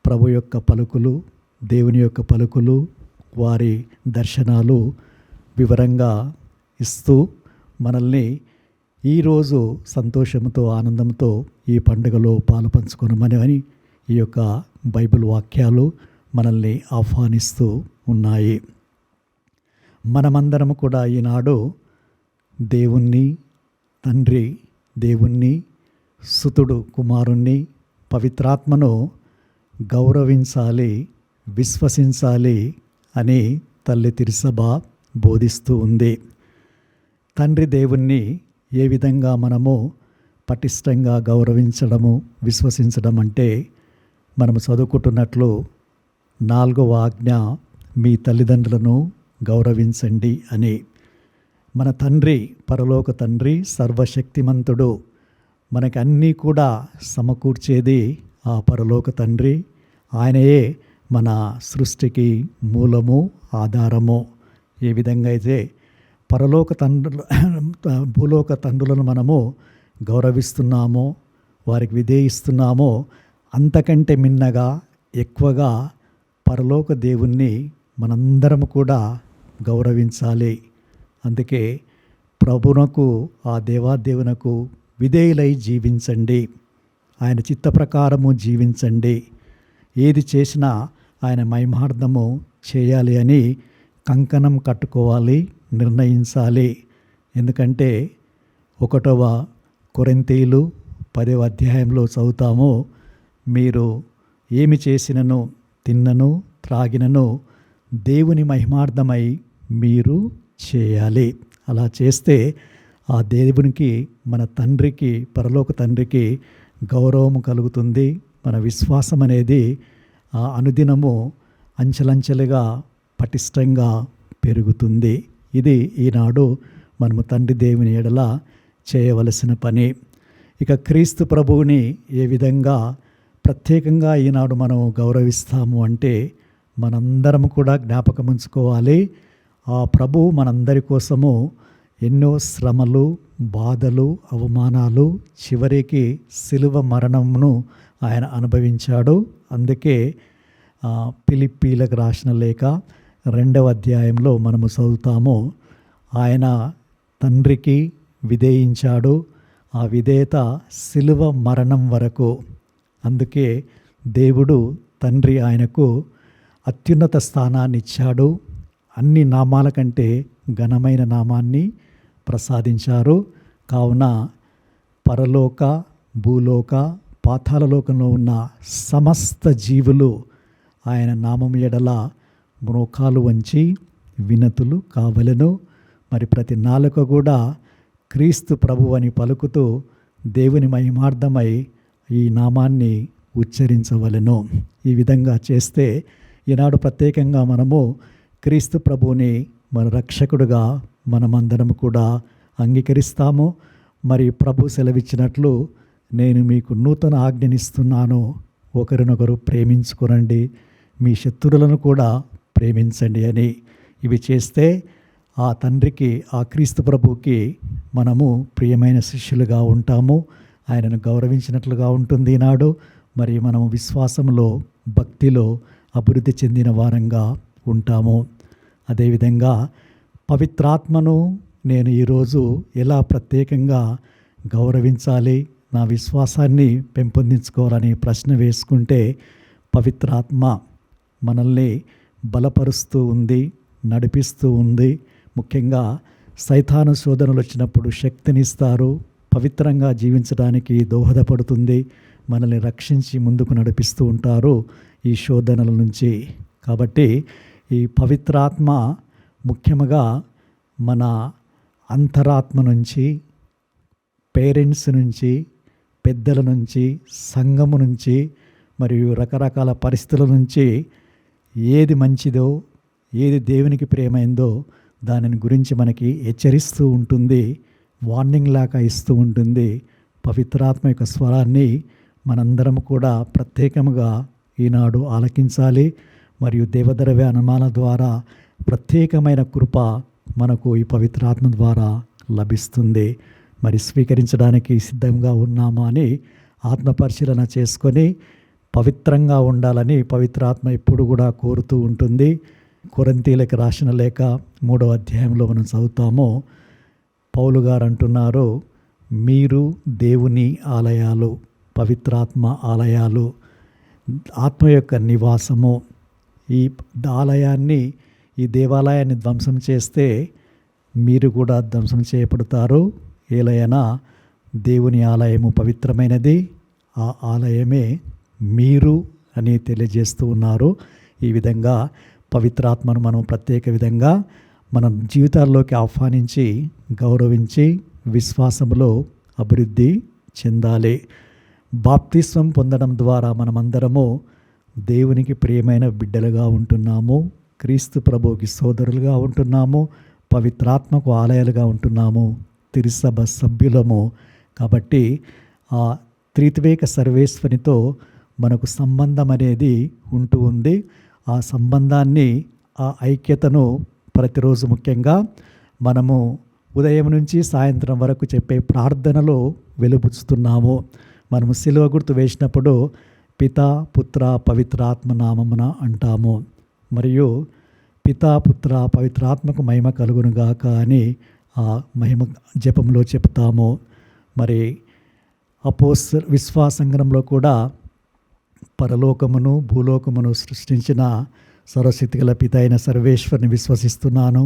ప్రభు యొక్క పలుకులు, దేవుని యొక్క పలుకులు, వారి దర్శనాలు వివరంగా ఇస్తూ మనల్ని ఈరోజు సంతోషంతో, ఆనందంతో ఈ పండుగలో పాలు పంచుకొనమని ఈ యొక్క బైబిల్ వాక్యాలు మనల్ని ఆహ్వానిస్తూ ఉన్నాయి. మనమందరం కూడా ఈనాడు దేవుణ్ణి, తండ్రి దేవుణ్ణి, సుతుడు కుమారుణ్ణి, పవిత్రాత్మను గౌరవించాలి, విశ్వసించాలి అని తల్లి తిరుసభ బోధిస్తూ ఉంది. తండ్రి దేవుణ్ణి ఏ విధంగా మనము పటిష్టంగా గౌరవించడము, విశ్వసించడం అంటే మనము చదువుకుంటున్నట్లు 4వ ఆజ్ఞ మీ తల్లిదండ్రులను గౌరవించండి అని. మన తండ్రి, పరలోక తండ్రి సర్వశక్తిమంతుడు. మనకి అన్నీ కూడా సమకూర్చేది ఆ పరలోక తండ్రి. ఆయనయే మన సృష్టికి మూలము, ఆధారము. ఏ విధంగా అయితే పరలోక తండ్రులు భూలోక తండ్రులను మనము గౌరవిస్తున్నామో, వారికి విధేయిస్తున్నామో, అంతకంటే మిన్నగా ఎక్కువగా పరలోక దేవుణ్ణి మనందరం కూడా గౌరవించాలి. అందుకే ప్రభునకు, ఆ దేవాదేవునకు విధేయులై జీవించండి, ఆయన చిత్త ప్రకారము జీవించండి, ఏది చేసినా ఆయన మహిమార్థము చేయాలి అని కంకణం కట్టుకోవాలి, నిర్ణయించాలి. ఎందుకంటే 1వ కొరింథీయులు 10వ అధ్యాయంలో చదువుతాము, మీరు ఏమి చేసినను, తిన్నను, త్రాగినను దేవుని మహిమార్థమై మీరు చేయాలి. అలా చేస్తే ఆ దేవునికి, మన తండ్రికి, పరలోక తండ్రికి గౌరవం కలుగుతుంది. మన విశ్వాసం అనేది అనుదినము అంచెలంచెలుగా పటిష్టంగా పెరుగుతుంది. ఇది ఈనాడు మనము తండ్రి దేవుని ఎడల చేయవలసిన పని. ఇక క్రీస్తు ప్రభువుని ఏ విధంగా ప్రత్యేకంగా ఈనాడు మనం గౌరవిస్తాము అంటే మనందరం కూడా జ్ఞాపకం ఉంచుకోవాలి, ఆ ప్రభువు మనందరి కోసము ఎన్నో శ్రమలు, బాధలు, అవమానాలు, చివరికి శిలువ మరణమును ఆయన అనుభవించాడు. అందుకే ఫిలిప్పీలకు రాసిన లేఖ 2వ అధ్యాయంలో మనము చదువుతాము, ఆయన తండ్రికి విధేయించాడు, ఆ విధేయత శిలువ మరణం వరకు. అందుకే దేవుడు తండ్రి ఆయనకు అత్యున్నత స్థానాన్ని ఇచ్చాడు, అన్ని నామాల కంటే ఘనమైన నామాన్ని ప్రసాదించారు. కావున పరలోక, భూలోక, పాతాళలోకంలో ఉన్న సమస్త జీవులు ఆయన నామం ఎడల మోకాలు వంచి వినతులు కావలెను. మరి ప్రతి నాలుక కూడా క్రీస్తు ప్రభువు అని పలుకుతూ దేవుని మహిమార్థమై ఈ నామాన్ని ఉచ్చరించవలెను. ఈ విధంగా చేస్తే ఈనాడు ప్రత్యేకంగా మనము క్రీస్తు ప్రభువుని మన రక్షకుడుగా మనమందరం కూడా అంగీకరిస్తాము. మరి ప్రభు సెలవిచ్చినట్లు, నేను మీకు నూతన ఆజ్ఞనిస్తున్నాను, ఒకరినొకరు ప్రేమించుకునండి, మీ శత్రువులను కూడా ప్రేమించండి అని. ఇవి చేస్తే ఆ తండ్రికి, ఆ క్రీస్తు ప్రభువుకి మనము ప్రియమైన శిష్యులుగా ఉంటాము, ఆయనను గౌరవించినట్లుగా ఉంటుంది ఈనాడు. మరి మనము విశ్వాసంలో, భక్తిలో అభివృద్ధి చెందిన వారంగా ఉంటాము. అదేవిధంగా పవిత్రాత్మను నేను ఈరోజు ఎలా ప్రత్యేకంగా గౌరవించాలి, నా విశ్వాసాన్ని పెంపొందించుకోవాలని ప్రశ్న వేసుకుంటే, పవిత్రాత్మ మనల్ని బలపరుస్తూ ఉంది, నడిపిస్తూ ఉంది. ముఖ్యంగా సైతాను శోధనలు వచ్చినప్పుడు శక్తినిస్తారు, పవిత్రంగా జీవించడానికి దోహదపడుతుంది, మనల్ని రక్షించి ముందుకు నడిపిస్తూ ఉంటారు ఈ శోధనల నుంచి. కాబట్టి ఈ పవిత్రాత్మ ముఖ్యంగా మన అంతరాత్మ నుంచి, పేరెంట్స్ నుంచి, పెద్దల నుంచి, సంఘము నుంచి, మరియు రకరకాల పరిస్థితుల నుంచి ఏది మంచిదో, ఏది దేవునికి ప్రియమైందో దానిని గురించి మనకి హెచ్చరిస్తూ ఉంటుంది, వార్నింగ్ లాగా ఇస్తూ ఉంటుంది. పవిత్రాత్మ యొక్క స్వరాన్ని మనందరం కూడా ప్రత్యేకముగా ఈనాడు ఆలకించాలి. మరియు దేవద్రవ్య అనుమాన ద్వారా ప్రత్యేకమైన కృప మనకు ఈ పవిత్రాత్మ ద్వారా లభిస్తుంది. మరి స్వీకరించడానికి సిద్ధంగా ఉన్నామా అని ఆత్మపరిశీలన చేసుకొని పవిత్రంగా ఉండాలని పవిత్రాత్మ ఎప్పుడు కూడా కోరుతూ ఉంటుంది. కొరింథీయులకు రాసిన లేఖ 3వ అధ్యాయంలో మనం చదువుతాము, పౌలు గారు అంటున్నారు, మీరు దేవుని ఆలయాలు, పవిత్రాత్మ ఆలయాలు, ఆత్మ యొక్క నివాసము. ఈ ఆలయాన్ని, ఈ దేవాలయాన్ని ధ్వంసం చేస్తే మీరు కూడా ధ్వంసం చేయబడతారు. ఏలైనా దేవుని ఆలయము పవిత్రమైనది, ఆ ఆలయమే మీరు అని తెలియజేస్తూ ఉన్నారు. ఈ విధంగా పవిత్రాత్మను మనం ప్రత్యేక విధంగా మన జీవితాల్లోకి ఆహ్వానించి గౌరవించి విశ్వాసములో అభివృద్ధి చెందాలి. బాప్తిస్వం పొందడం ద్వారా మనమందరము దేవునికి ప్రియమైన బిడ్డలుగా ఉంటున్నాము, క్రీస్తు ప్రభువుకి సోదరులుగా ఉంటున్నాము, పవిత్రాత్మకు ఆలయాలుగా ఉంటున్నాము, తిరుసభ సభ్యులము. కాబట్టి ఆ త్రిత్వేక సర్వేశ్వనితో మనకు సంబంధం అనేది ఉంటూ ఉంది. ఆ సంబంధాన్ని, ఆ ఐక్యతను ప్రతిరోజు ముఖ్యంగా మనము ఉదయం నుంచి సాయంత్రం వరకు చెప్పే ప్రార్థనలో వెలుబుచ్చుతున్నాము. మనము సిలువ గుర్తు వేసినప్పుడు పితా పుత్ర పవిత్రాత్మ నామమున అంటాము. మరియు పితా పుత్ర పవిత్రాత్మకు మహిమ కలుగునుగాక అని ఆ మహిమ జపంలో చెప్తాము. మరి విశ్వాసంగంలో కూడా పరలోకమును భూలోకమును సృష్టించిన సర్వశక్తిగల పిత అయిన సర్వేశ్వరుని విశ్వసిస్తున్నాను.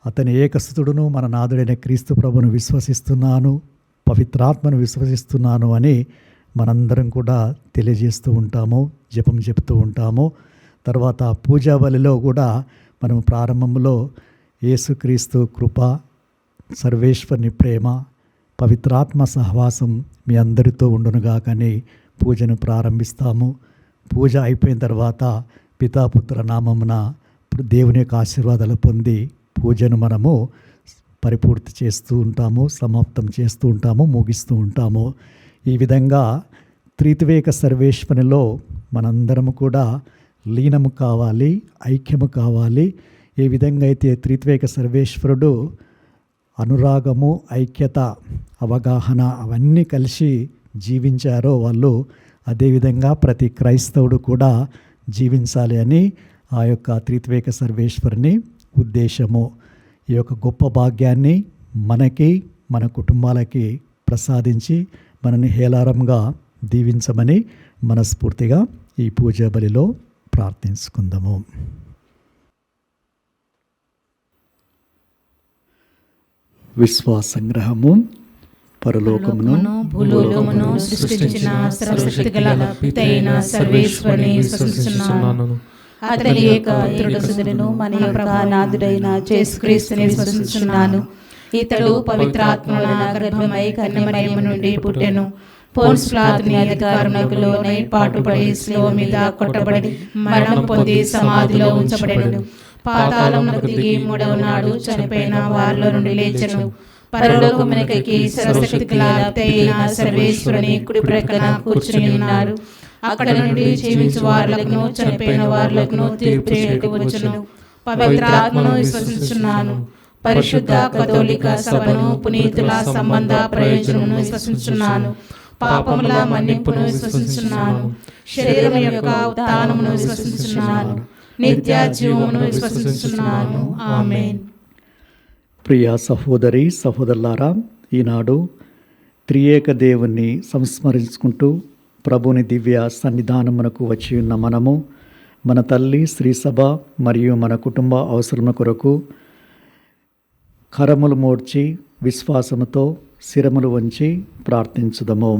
అతని ఏకసుతుడును మన నాథుడైన క్రీస్తు ప్రభును విశ్వసిస్తున్నాను, పవిత్రాత్మను విశ్వసిస్తున్నాను అని మనందరం కూడా తెలియజేస్తూ ఉంటాము, జపం చెప్తూ ఉంటాము. తర్వాత పూజా బలిలో కూడా మనం ప్రారంభంలో యేసుక్రీస్తు కృప, సర్వేశ్వరుని ప్రేమ, పవిత్రాత్మ సహవాసం మీ అందరితో ఉండునుగాకని పూజను ప్రారంభిస్తాము. పూజ అయిపోయిన తర్వాత పితాపుత్ర నామమున దేవుని యొక్క ఆశీర్వాదాలు పొంది పూజను మనము పరిపూర్తి చేస్తూ ఉంటాము, సమాప్తం చేస్తూ ఉంటాము, ముగిస్తూ ఉంటాము. ఈ విధంగా త్రిత్వేక సర్వేశ్వరునిలో మనందరము కూడా లీనము కావాలి, ఐక్యము కావాలి. ఏ విధంగా అయితే త్రిత్వేక సర్వేశ్వరుడు అనురాగము, ఐక్యత, అవగాహన అవన్నీ కలిసి జీవించారో వాళ్ళు అదేవిధంగా ప్రతి క్రైస్తవుడు కూడా జీవించాలి అని ఆ యొక్క త్రిత్వేక సర్వేశ్వరుని ఉద్దేశము. ఈ యొక్క గొప్ప భాగ్యాన్ని మనకి, మన కుటుంబాలకి ప్రసాదించి మనని హేలారంగా దీవించమని మనస్ఫూర్తిగా ఈ పూజా బలిలో ప్రార్థించుకుందాము. విశ్వాసంగ్రహము. పరలోకమును భూలోకమును సృష్టించిన సర్వశక్తిగల పితైన సర్వేశ్వరుని విశ్వసిస్తున్నాను. అతని యొక్క పుత్రుడును మన యొక్క నాథుడైన యేసుక్రీస్తుని విశ్వసిస్తున్నాను. ఇతడు పవిత్రాత్మల గర్భమై కన్యమరియము నుండి పుట్టెను. పోన్స్ పిలాతుని అధికారమునకు లోనై పాటుపడి శిలువ మీద కొట్టబడి మరణం పొంది సమాధిలో ఉంచబడెను. పాతాళమునకు దిగి మూడవ నాడు చనిపోయిన వారిలో నుండి లేచెను. పరలోకమునకెక్కి సర్వశక్తిగల పితైన సర్వేశ్వరుని కుడి ప్రక్కన కూర్చుని ఉన్నారు. అక్కడ నుండి జీవించు వారులను చనిపోయిన వారులను తీర్పు చేయకు వచ్చును. పవిత్రాత్మను విశ్వసించున్నాను. పరిశుద్ధ కథోలిక సభను, పునీతుల సంబంధ ప్రయోజనమును విశ్వసించున్నాను. పాపముల మన్నింపును విశ్వసించున్నాను. శరీరం యొక్క ఉత్థానమును విశ్వసించున్నాను. నిత్య జీవమును విశ్వసించున్నాను. ఆమేన్. ప్రియ సహోదరి సహోదరులారా, ఈనాడు త్రియేక దేవుణ్ణి సంస్మరించుకుంటూ ప్రభుని దివ్య సన్నిధానమునకు వచ్చి ఉన్న మనము మన తల్లి శ్రీసభ మరియు మన కుటుంబ అవసరముల కొరకు కరములు మోడ్చి విశ్వాసముతో శిరములు వంచి ప్రార్థించుదము.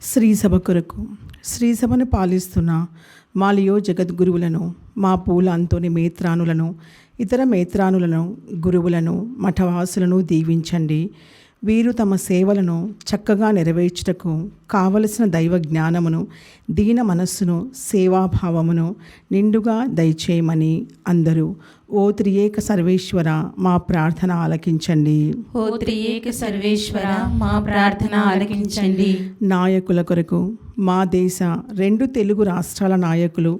శ్రీసభ కొరకు శ్రీసభను పాలిస్తున్న మాలియో జగద్గురువులను, మా పూల అంతోని మేత్రానులను, ఇతర మేత్రానులను, గురువులను, మఠవాసులను దీవించండి. వీరు తమ సేవలను చక్కగా నెరవేర్చుటకు కావలసిన దైవ జ్ఞానమును, దీన మనస్సును, సేవాభావమును నిండుగా దయచేయమని అందరూ ఓ త్రియేక సర్వేశ్వర మా ప్రార్థన ఆలకించండి. ఓ త్రియేక సర్వేశ్వర మా ప్రార్థన ఆలకించండి. నాయకుల కొరకు మా దేశ 2 తెలుగు రాష్ట్రాల నాయకులు,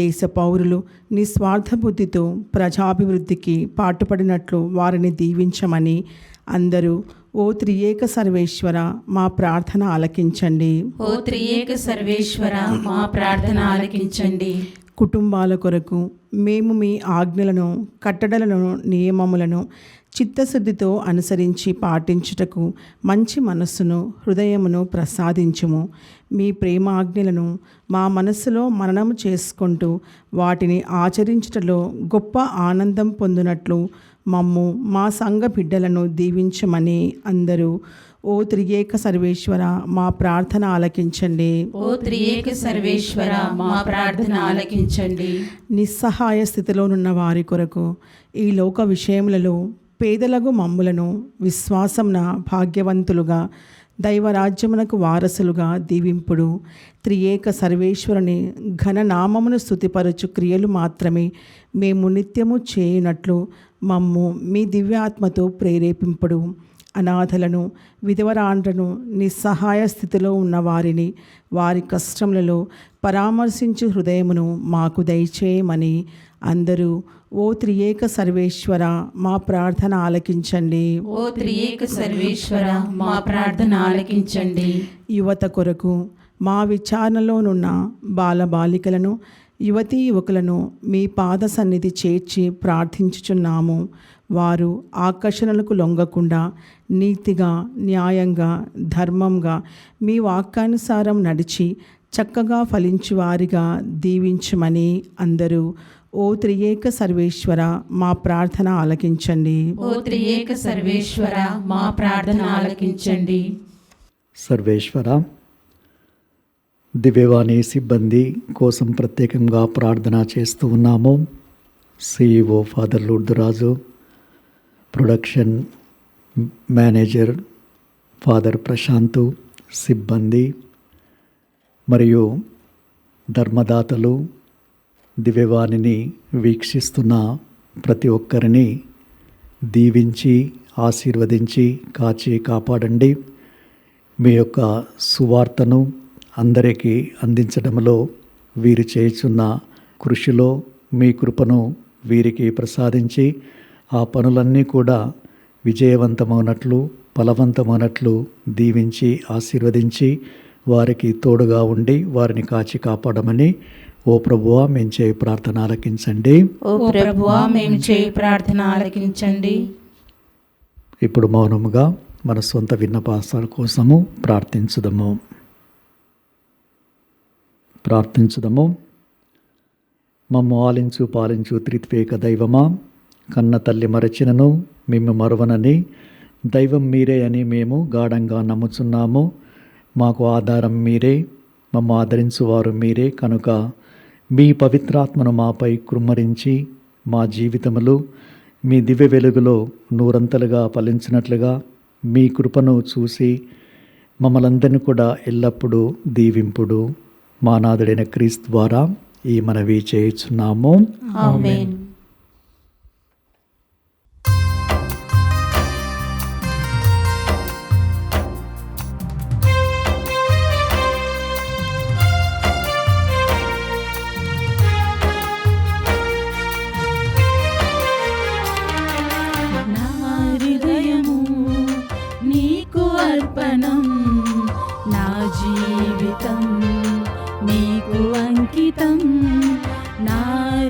దేశ పౌరులు నిస్వార్థ బుద్ధితో ప్రజాభివృద్ధికి పాటుపడినట్లు వారిని దీవించమని అందరూ ఓ త్రియేక సర్వేశ్వర మా ప్రార్థన ఆలకించండి. ఓ త్రియేక సర్వేశ్వర మా ప్రార్థన ఆలకించండి. కుటుంబాల కొరకు మేము మీ ఆజ్ఞలను, కట్టడలను, నియమములను చిత్తశుద్ధితో అనుసరించి పాటించుటకు మంచి మనస్సును, హృదయమును ప్రసాదించుము. మీ ప్రేమాజ్ఞలను మా మనస్సులో మననము చేసుకుంటూ వాటిని ఆచరించుటలో గొప్ప ఆనందం పొందినట్లు మమ్ము మా సంఘ బిడ్డలను దీవించమని అందరూ ఓ త్రియేక సర్వేశ్వర మా ప్రార్థన ఆలకించండి. ఓ త్రియేక సర్వేశ్వర మా ప్రార్థన ఆలకించండి. నిస్సహాయ స్థితిలోనున్న వారి కొరకు ఈ లోక విషయములలో పేదలకు మమ్ములను విశ్వాసంన భాగ్యవంతులుగా దైవరాజ్యమునకు వారసులుగా దీవింపుడు. త్రియేక సర్వేశ్వరుని ఘననామమును స్తుతిపరచు క్రియలు మాత్రమే మేము నిత్యము చేయునట్లు మమ్ము మీ దివ్యాత్మతో ప్రేరేపింపుడు. అనాథలను, విధవరాండ్రను, నిస్సహాయ స్థితిలో ఉన్న వారిని వారి కష్టములలో పరామర్శించు హృదయమును మాకు దయచేయమని అందరూ ఓ త్రియేక సర్వేశ్వర మా ప్రార్థన ఆలకించండి. ఓ త్రియేక సర్వేశ్వర మా ప్రార్థన ఆలకించండి. యువత కొరకు మా విచారణలోనున్న బాలబాలికలను, యువతీ యువకులను మీ పాద సన్నిధి చేర్చి ప్రార్థించుచున్నాము. వారు ఆకర్షణలకు లొంగకుండా నీతిగా, న్యాయంగా, ధర్మంగా మీ వాక్యానుసారం నడిచి చక్కగా ఫలించు వారిగా దీవించమని అందరూ ఓ త్రియేక సర్వేశ్వర మా ప్రార్థన ఆలకించండి. ఓ త్రియేక సర్వేశ్వర మా ప్రార్థన ఆలకించండి. సర్వేశ్వర, దివ్యవాణి సిబ్బంది కోసం ప్రత్యేకంగా ప్రార్థన చేస్తూ ఉన్నాము. CEO Father Lourduraju, production manager Father Prashanth, సిబ్బంది మరియు ధర్మదాతలు, దివ్యవాణిని వీక్షిస్తున్న ప్రతి ఒక్కరిని దీవించి ఆశీర్వదించి కాచి కాపాడండి. మీ యొక్క సువార్తను అందరికీ అందించడంలో వీరు చేయుచున్న కృషిలో మీ కృపను వీరికి ప్రసాదించి ఆ పనులన్నీ కూడా విజయవంతమవునట్లు, ఫలవంతమవునట్లు దీవించి ఆశీర్వదించి వారికి తోడుగా ఉండి వారిని కాచి కాపాడమని ఓ ప్రభువా మేము చేయి ప్రార్థన ఆలకించండి. ఓ ప్రభువా మేము చేయి ప్రార్థన ఆలకించండి. ఇప్పుడు మౌనముగా మన సొంత విన్నపాసాల కోసము ప్రార్థించుదము. మమ్ము ఆలించు పాలించు త్రిత్వేక దైవమా, కన్న తల్లి మరచినను మేము మరువనని దైవం మీరే అని మేము గాఢంగా నమ్ముచున్నాము. మాకు ఆధారం మీరే, మమ్ము ఆదరించువారు మీరే కనుక మీ పవిత్రాత్మను మాపై కృమ్మరించి మా జీవితములు మీ దివ్య వెలుగులో నూరంతలుగా ఫలించినట్లుగా మీ కృపను చూసి మమ్మలందరినీ కూడా ఎల్లప్పుడూ దీవింపుడు. మా నాథుడైన క్రీస్తు ద్వారా ఈ మనవి చేయుచున్నాము. ఆమేన్. నా హృదయము నీకు అర్పణం, నా జీవితం నీకు అంకితం. నా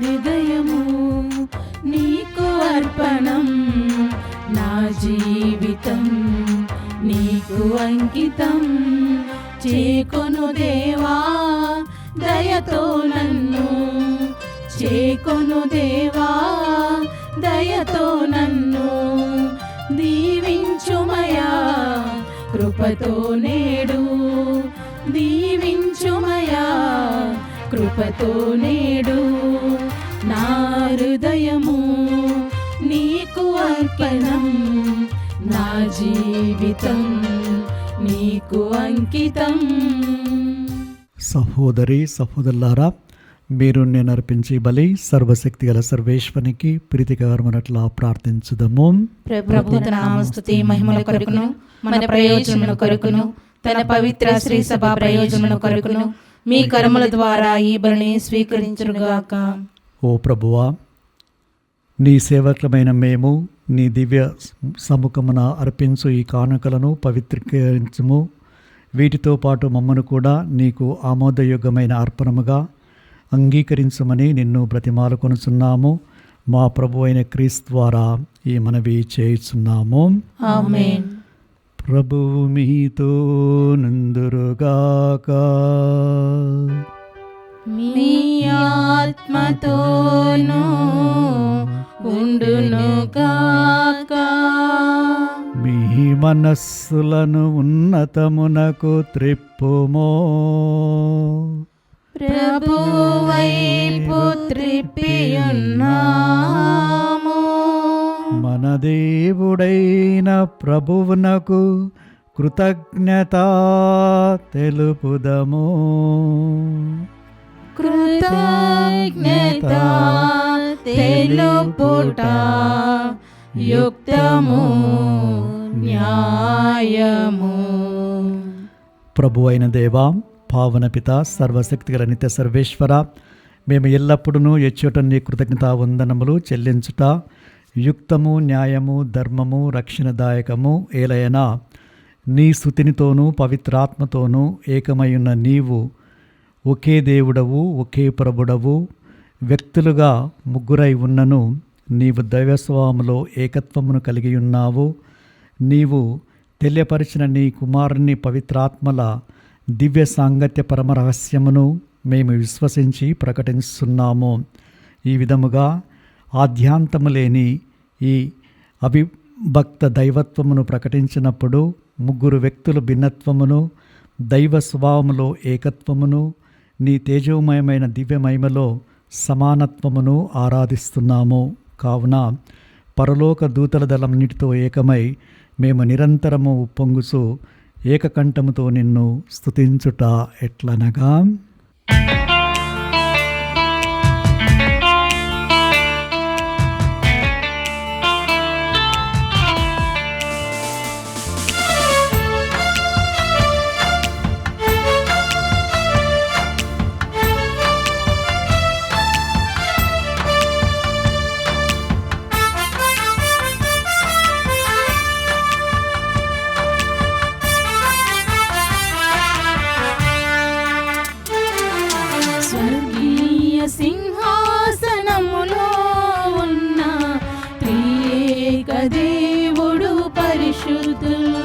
హృదయము నీకు అర్పణం, నా జీవితం నీకు అంకితం. చేకొను దేవా దయతో నన్ను, చేకొను దేవా దయతో నన్ను. దీవించుమయా కృపతో నేడు, దీవించుమయా కృపతో నేడు. నా హృదయము నీకు అర్పణం, నా జీవితం నీకు అంకితం. సహోదరి సహోదరులారా, మీరు నేను అర్పించే బలి సర్వశక్తి గల సర్వేశ్వనికి ప్రీతికరమనట్లా ప్రార్థించుదము. ప్రభు తన నామస్తుతి మహిమల కొరకును మన ప్రయోజనముల కొరకును తన పవిత్ర శ్రీ సభ ప్రయోజనముల కొరకును మీ కర్మల ద్వారా ఈ బలిని స్వీకరించునుగాక. ఓ ప్రభువా, నీ సేవకులమైన మేము నీ దివ్య సముఖమున అర్పించు ఈ కానుకలను పవిత్రీకరించుము. వీటితో పాటు మమ్మను కూడా నీకు ఆమోదయోగ్యమైన అర్పణముగా అంగీకరించమని నిన్ను బ్రతిమాలుకొనుచున్నాము. మా ప్రభు అయిన క్రీస్తు ద్వారా ఈ మనవి చేయుచున్నాము. ఆమేన్. ప్రభువు మీతో నందురుగాక. మీ ఆత్మతోనూ ఉండును గాక. మీ మనస్సులను ఉన్నతమునకు త్రిప్పుమో, ప్రభువైపు త్రిప్పియున్నాము. మన దేవుడైన ప్రభువునకు కృతజ్ఞత తెలుపుదము. కృతజ్ఞత తెలుపుట యుక్తము న్యాయము. ప్రభు అయిన దేవా, పావన పిత, సర్వశక్తిగల నిత్య సర్వేశ్వర, మేము ఎల్లప్పుడూ ఎచ్చుట నీ కృతజ్ఞతా వందనములు చెల్లించుట యుక్తము, న్యాయము, ధర్మము, రక్షణదాయకము. ఏలైనా నీ స్తుతినితోనూ పవిత్రాత్మతోనూ ఏకమైయున్న నీవు ఒకే దేవుడవు, ఒకే ప్రభుడవు. వ్యక్తులుగా ముగ్గురై ఉన్నను నీవు దైవస్వభావములో ఏకత్వమును కలిగి ఉన్నావు. నీవు తెలియపరిచిన నీ కుమారుని పవిత్రాత్మల దివ్య సాంగత్య పరమరహస్యమును మేము విశ్వసించి ప్రకటిస్తున్నాము. ఈ విధముగా ఆద్యాంతము లేని ఈ అవిభక్త దైవత్వమును ప్రకటించినప్పుడు ముగ్గురు వ్యక్తుల భిన్నత్వమును, దైవ స్వభావములో ఏకత్వమును, నీ తేజోమయమైన దివ్య మహిమలో సమానత్వమును ఆరాధిస్తున్నాము. కావున పరలోక దూతల దళమన్నిటితో ఏకమై మేము నిరంతరము ఉప్పొంగుచు ఏకకంఠముతో నిన్ను స్తుతించుట ఎట్లనగా, స్వర్గీయ సింహాసనములో ఉన్న త్రియేక దేవుడు పరిశుద్ధులు.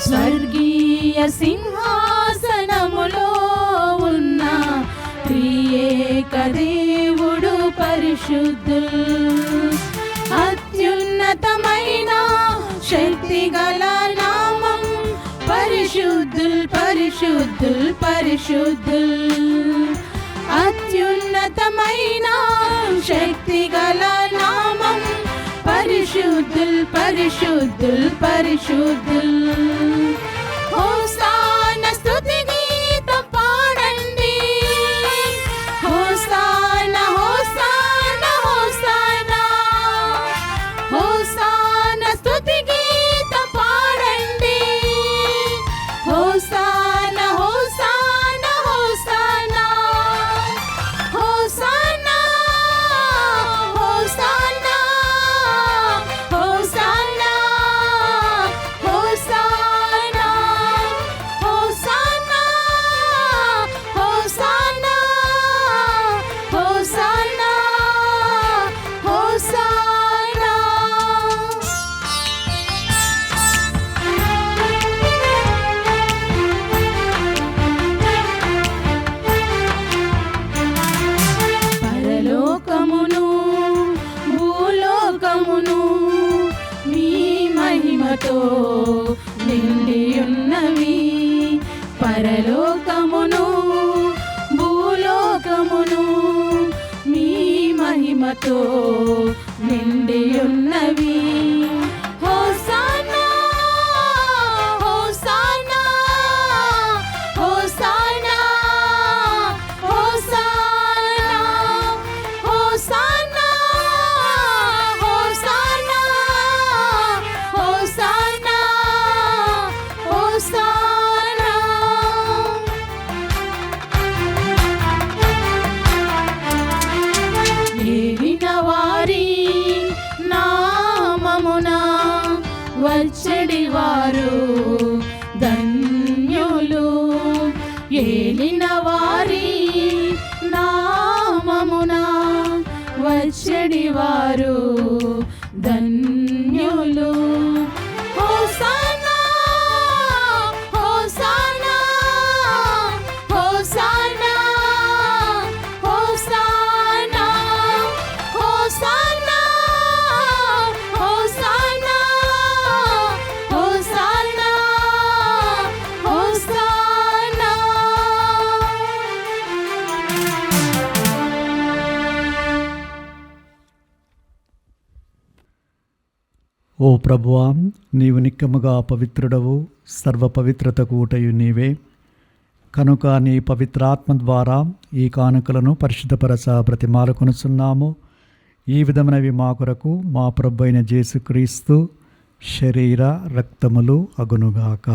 స్వర్గీయ సింహాసనములో ఉన్న త్రియేక దేవుడు పరిశుద్ధులు. అత్యున్నతమైన శక్తిగల నామం పరిశుద్ధుల్ పరిశుద్ధుల్ పరిశుద్ధుల్. అత్యున్నతమైన శక్తిగల నామం పరిశుద్ధుల్ పరిశుద్ధుల్ పరిశుద్ధుల్. హోసాన స్తుతి గీతం పాడండి, హోసాన హోసాన హోసాన హోసాన స్తుతి గీతం పాడండి, హోసాన హోసాన హోసాన హోసాన హోసాన హోసాన హోసాన హోసాన హోసాన హోసాన హోసాన. పరలోకమును భూలోకమును మీ మహిమతో నిండి ఉన్నవి. పరలోకమును భూలోకమును మీ మహిమతో నిండి ఉన్నవి. హోసానా హోసానా హోసానా హోసానా హోసానా హోసానా హోసానా హోసానా. ఏలిన వారి నామమున వచ్చడి వారు ధన్యులు. ఏలిన వారి నామమున వచ్చడి వారు ధన్యులు. హోసానా హోసానా హోసానా హోసానా హోసానా ఓ ప్రభువా, నీవు నిక్కముగా పవిత్రుడవు, సర్వ పవిత్రతకు ఊటయు నీవే. కనుక నీ పవిత్రాత్మ ద్వారా ఈ కానుకలను పరిశుద్ధపరచ బ్రతిమాలుకొనుచున్నాము. ఈ విధమైనవి మా కొరకు మా ప్రభు అయిన యేసుక్రీస్తు శరీర రక్తములు అగునుగాక.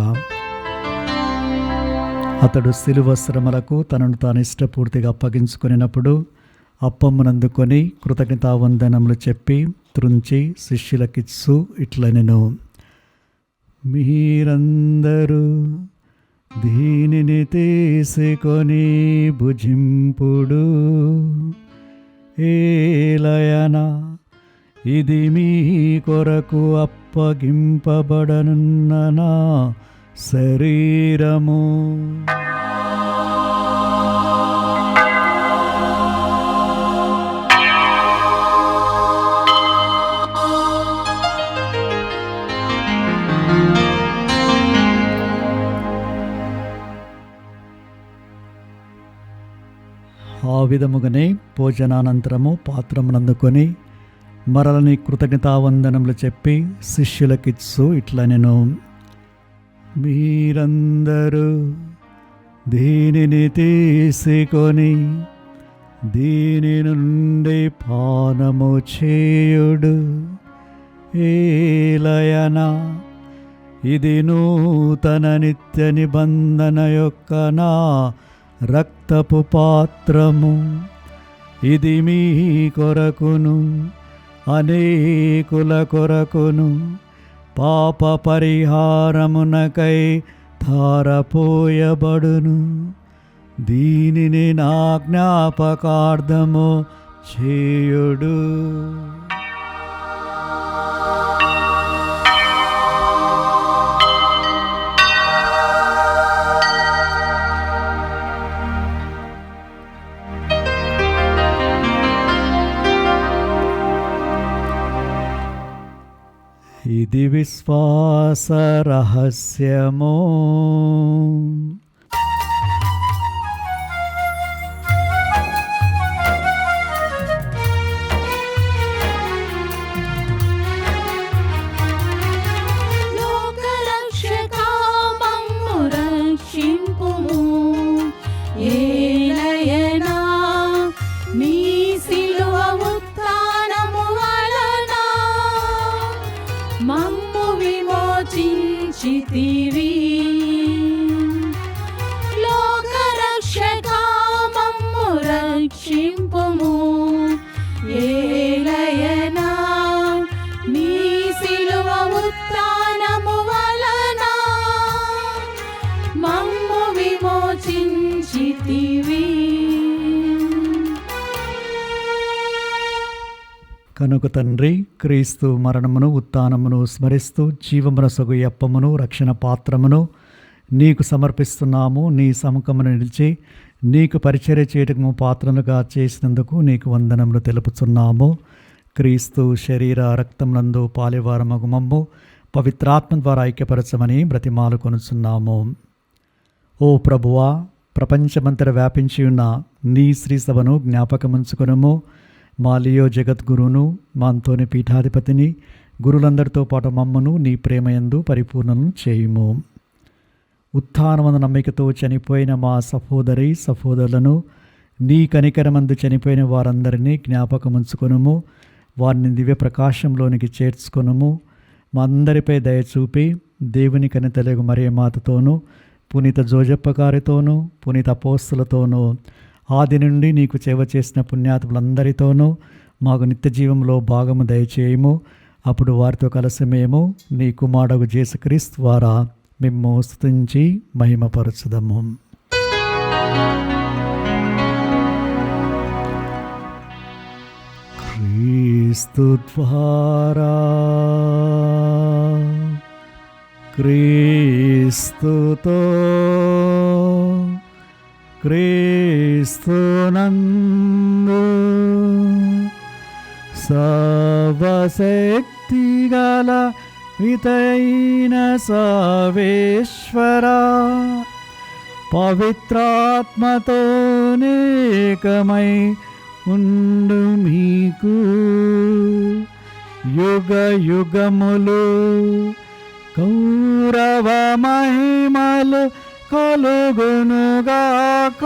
అతడు శిలువ శ్రమలకు తనను తాను ఇష్టపూర్తిగా అప్పగించుకొనినప్పుడు అప్పమ్మునందుకొని కృతజ్ఞతావందనములు చెప్పి త్రుంచి శిష్యులకిచ్చు ఇట్లనెను: మీరందరూ దీనిని తీసుకొని భుజింపుడు. ఏలయన ఇది మీ కొరకు అప్పగింపబడనున్న నా శరీరము. ఆ విధముగానే భోజనానంతరము పాత్రమునందుకొని మరలని కృతజ్ఞతావందనములు చెప్పి శిష్యులకిచ్చు ఇట్లనెను: మీరందరూ దీనిని తీసుకొని దీని నుండి పానము చేయుడు. ఏలయన ఇది నూతన నిత్య నిబంధన యొక్క నా రక్తపు పాత్రము. ఇది మీ కొరకును అనేకుల కొరకును పాప పరిహారమునకై ధారపోయబడును. దీనిని నా జ్ఞాపకార్థము చేయుడు. ఇది విశ్వాస రహస్యము. లోకరక్షకా మమ్ము రక్షింపుము. ఏలయనా నీ శిలువ ఉత్థానము వలన మమ్ము విమోచించితివి. లోకరక్షకా మమ్ము రక్షింపుము. ఏలయనా నీ శిలువ ఉత్థానము వలన మమ్ము విమోచించితివి. కనుక తండ్రి, క్రీస్తు మరణమును ఉత్థానమును స్మరిస్తూ జీవమునసగు అప్పమును రక్షణ పాత్రమును నీకు సమర్పిస్తున్నాము. నీ సముఖమును నిలిచి నీకు పరిచర్య చేయటము పాత్రలుగా చేసినందుకు నీకు వందనములు తెలుపుతున్నాము. క్రీస్తు శరీర రక్తమునందు పాలివారమగు మమ్ము పవిత్రాత్మ ద్వారా ఐక్యపరచమని బ్రతిమాలుకొనుచున్నాము. ఓ ప్రభువా, ప్రపంచమంతట వ్యాపించి ఉన్న నీ శ్రీ సభను జ్ఞాపకముంచుకొనుము. మా లియో జగద్గురువును, మా అంతోని పీఠాధిపతిని, గురులందరితో పాటు మమ్మను నీ ప్రేమయందు పరిపూర్ణను చేయుము. ఉత్థానమందు నమ్మికతో చనిపోయిన మా సహోదరి సహోదరులను, నీ కనికరమందు చనిపోయిన వారందరినీ జ్ఞాపకముంచుకొనుము. వారిని దివ్య ప్రకాశంలోనికి చేర్చుకొనుము. మా అందరిపై దయచూపి దేవుని కనితలగు మరియ మాతతోనూ, పునీత జోజప్ప గారితోనూ, పునీత అపోస్తలతోనూ, ఆది నుండి నీకు సేవ చేసిన పుణ్యాత్ములందరితోనూ మాకు నిత్య జీవంలో భాగము దయచేయము. అప్పుడు వారితో కలిసి మేము నీ కుమారుడు యేసుక్రీస్తు ద్వారా మిమ్ము స్తుతించి మహిమపరచుదము. క్రీస్తు ద్వారా, క్రీస్తుతో, క్రీస్తునందు సర్వశక్తిగల పితైన సర్వేశ్వర పవిత్రాత్మతో నీకు ఏకమై ఉండు మీకు యుగ యుగములు కౌరవ మహిమలు కలుగునుగాక.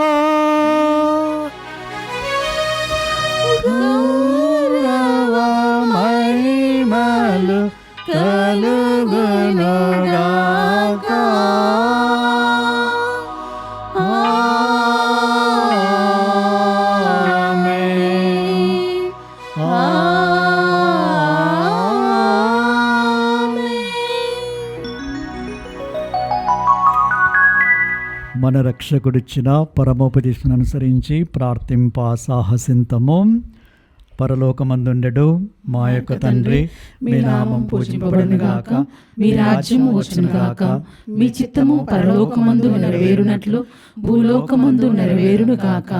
కౌరవ మహిమలు కలుగునుగాక. మన రక్షకుడిచ్చిన పరమోపదేశం అనుసరించి ప్రార్థింప సాహసింతము. పరలోకమందుండెడు మా యొక్క తండ్రి, మీ నామం పూజింపబడునుగాక, మీ రాజ్యము వచ్చునుగాక, మీ చిత్తము పరలోకమందు నెరవేరునట్లు భూలోకమందు నెరవేరునుగాక.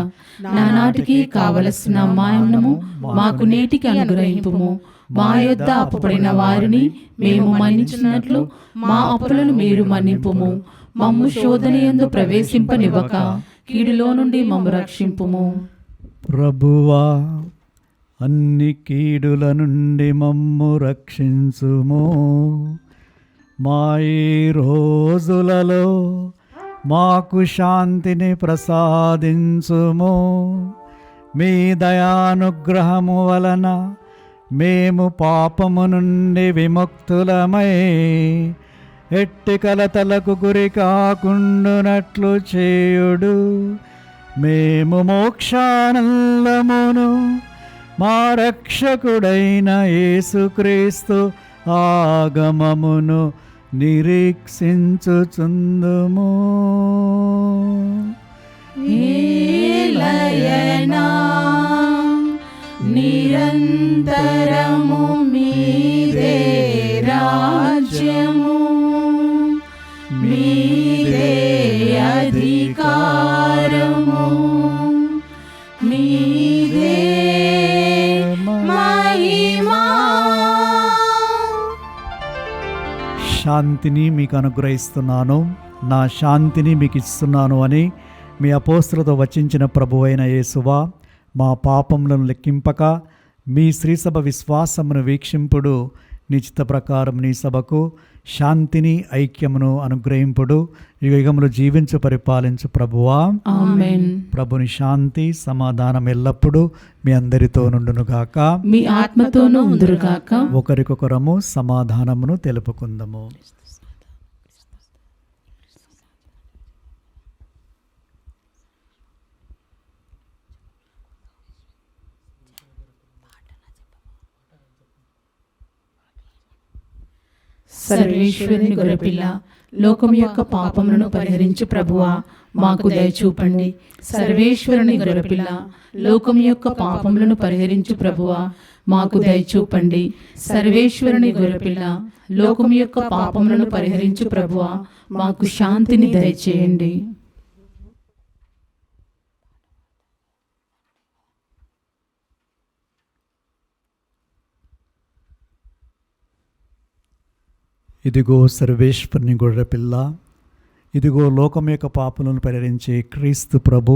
నానాటికి కావలసిన మాయన్నము మాకు నేటికి అనుగ్రహింపుము. మా యొద్ద అప్పుపడిన వారిని మేము మన్నించినట్లు మా అప్పులను మీరు మన్నింపుము. మమ్ము శోధనయందు ప్రవేశింపనివ్వక కీడులో నుండి మమ్ము రక్షింపుము. ప్రభువా, అన్ని కీడుల నుండి మమ్ము రక్షించుము. మా ఈ రోజులలో మాకు శాంతిని ప్రసాదించుము. మీ దయానుగ్రహము వలన మేము పాపము నుండి విముక్తులమై ఎట్టి కలతలకు గురి కాకుండునట్లు చేయుడు. మేము మోక్షానందమును మా రక్షకుడైన యేసుక్రీస్తు ఆగమమును నిరీక్షించుచుందుము. ఏలయనా నిరంతరము మీదే రాజ్యము, మీదే అధికారము, మీదే మహిమా. శాంతిని మీకు అనుగ్రహిస్తున్నాను, నా శాంతిని మీకు ఇస్తున్నాను అని మీ అపోస్తులతో వచించిన ప్రభువైన యేసువా, మా పాపములను లెక్కింపక మీ శ్రీసభ విశ్వాసమును వీక్షింపుడు. నిశ్చిత ప్రకారం నీ సభకు శాంతిని ఐక్యమును అనుగ్రహింపుడు. యుగములు జీవించు పరిపాలించు ప్రభువా. ఆమేన్. ప్రభుని శాంతి సమాధానం ఎల్లప్పుడూ మీ అందరితో నుండునుగాక, మీ ఆత్మతోనూ ఉందురుగాక. ఒకరికొకరము సమాధానమును తెలుపుకుందము. సర్వేశ్వరుని గొర్రెపిల్ల, లోకం యొక్క పాపములను పరిహరించు ప్రభువా, మాకు దయచూపండి. సర్వేశ్వరుని గొర్రెపిల్ల, లోకం యొక్క పాపములను పరిహరించు ప్రభువా, మాకు దయచూపండి. సర్వేశ్వరుని గొర్రెపిల్ల, లోకం యొక్క పాపములను పరిహరించు ప్రభువా, మాకు శాంతిని దయచేయండి. ఇదిగో సర్వేశ్వరుని గొర్రెపిల్ల, ఇదిగో లోకం యొక్క పాపలను పరిహరించే క్రీస్తు ప్రభు.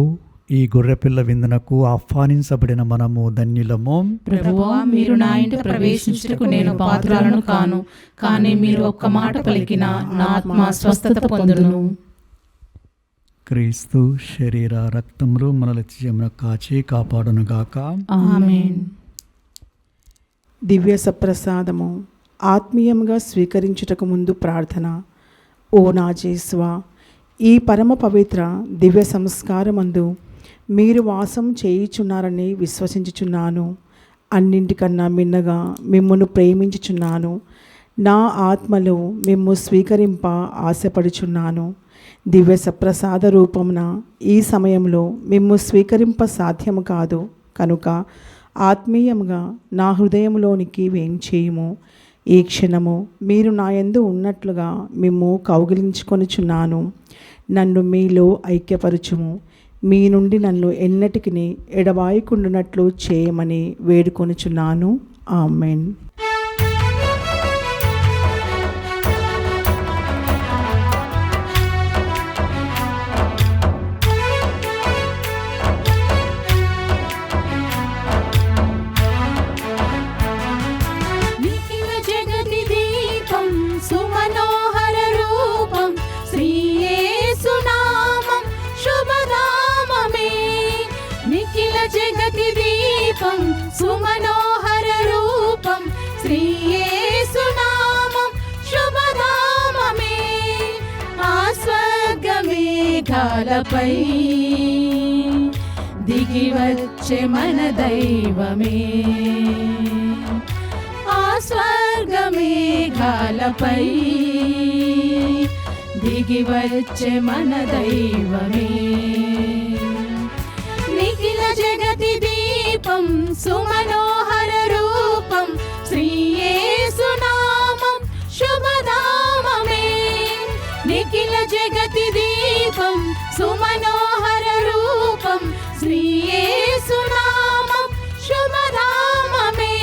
ఈ గొర్రెపిల్ల విందునకు ఆహ్వానించబడిన మనము ధన్యులము. ప్రభువా, మీరు నా ఇంట ప్రవేశించుటకు నేను పాత్రురాలను కాను, కానీ మీరు ఒక్క మాట పలికిన నా ఆత్మ స్వస్థత పొందును. క్రీస్తు శరీర రక్తములు మన లక్ష్యమును కాచి కాపాడునుగాక. ఆమేన్. దివ్య సప్రసాదము ఆత్మీయంగా స్వీకరించుటకు ముందు ప్రార్థన. ఓ నా జేసువా, ఈ పరమ పవిత్ర దివ్య సంస్కారమందు మీరు వాసం చేయుచున్నారని విశ్వసించుచున్నాను. అన్నింటికన్నా మిన్నగా మిమ్మును ప్రేమించుచున్నాను. నా ఆత్మలో మిమ్ము స్వీకరింప ఆశపడుచున్నాను. దివ్య సప్రసాద రూపమున ఈ సమయంలో మిమ్ము స్వీకరింప సాధ్యము కాదు కనుక ఆత్మీయంగా నా హృదయంలోనికి వేంచేయుము. ఈ క్షణము మీరు నా యందు ఉన్నట్లుగా మిమ్ము కౌగిలించుకొనుచున్నాను. నన్ను మీలో ఐక్యపరచుము. మీ నుండి నన్ను ఎన్నటికి ఎడబాయకుండునట్లు చేయమని వేడుకొనుచున్నాను. ఆమేన్. జగతి దీపం సుమనోహర రూపం శ్రీ యేసు నామం శుభధామమే. ఆ స్వర్గ మేఘాలపై దిగి వచ్చే మన దైవమే. ఆ స్వర్గ మేఘాలపై దిగి వచ్చే మన దైవమే. నిఖిల జగతి దీపం సుమనోహర రూపం శ్రీ యేసు నామం శుభధామమే. నిఖిల జగతి దీపం సుమనోహర రూపం శ్రీ యేసు నామం శుభధామమే.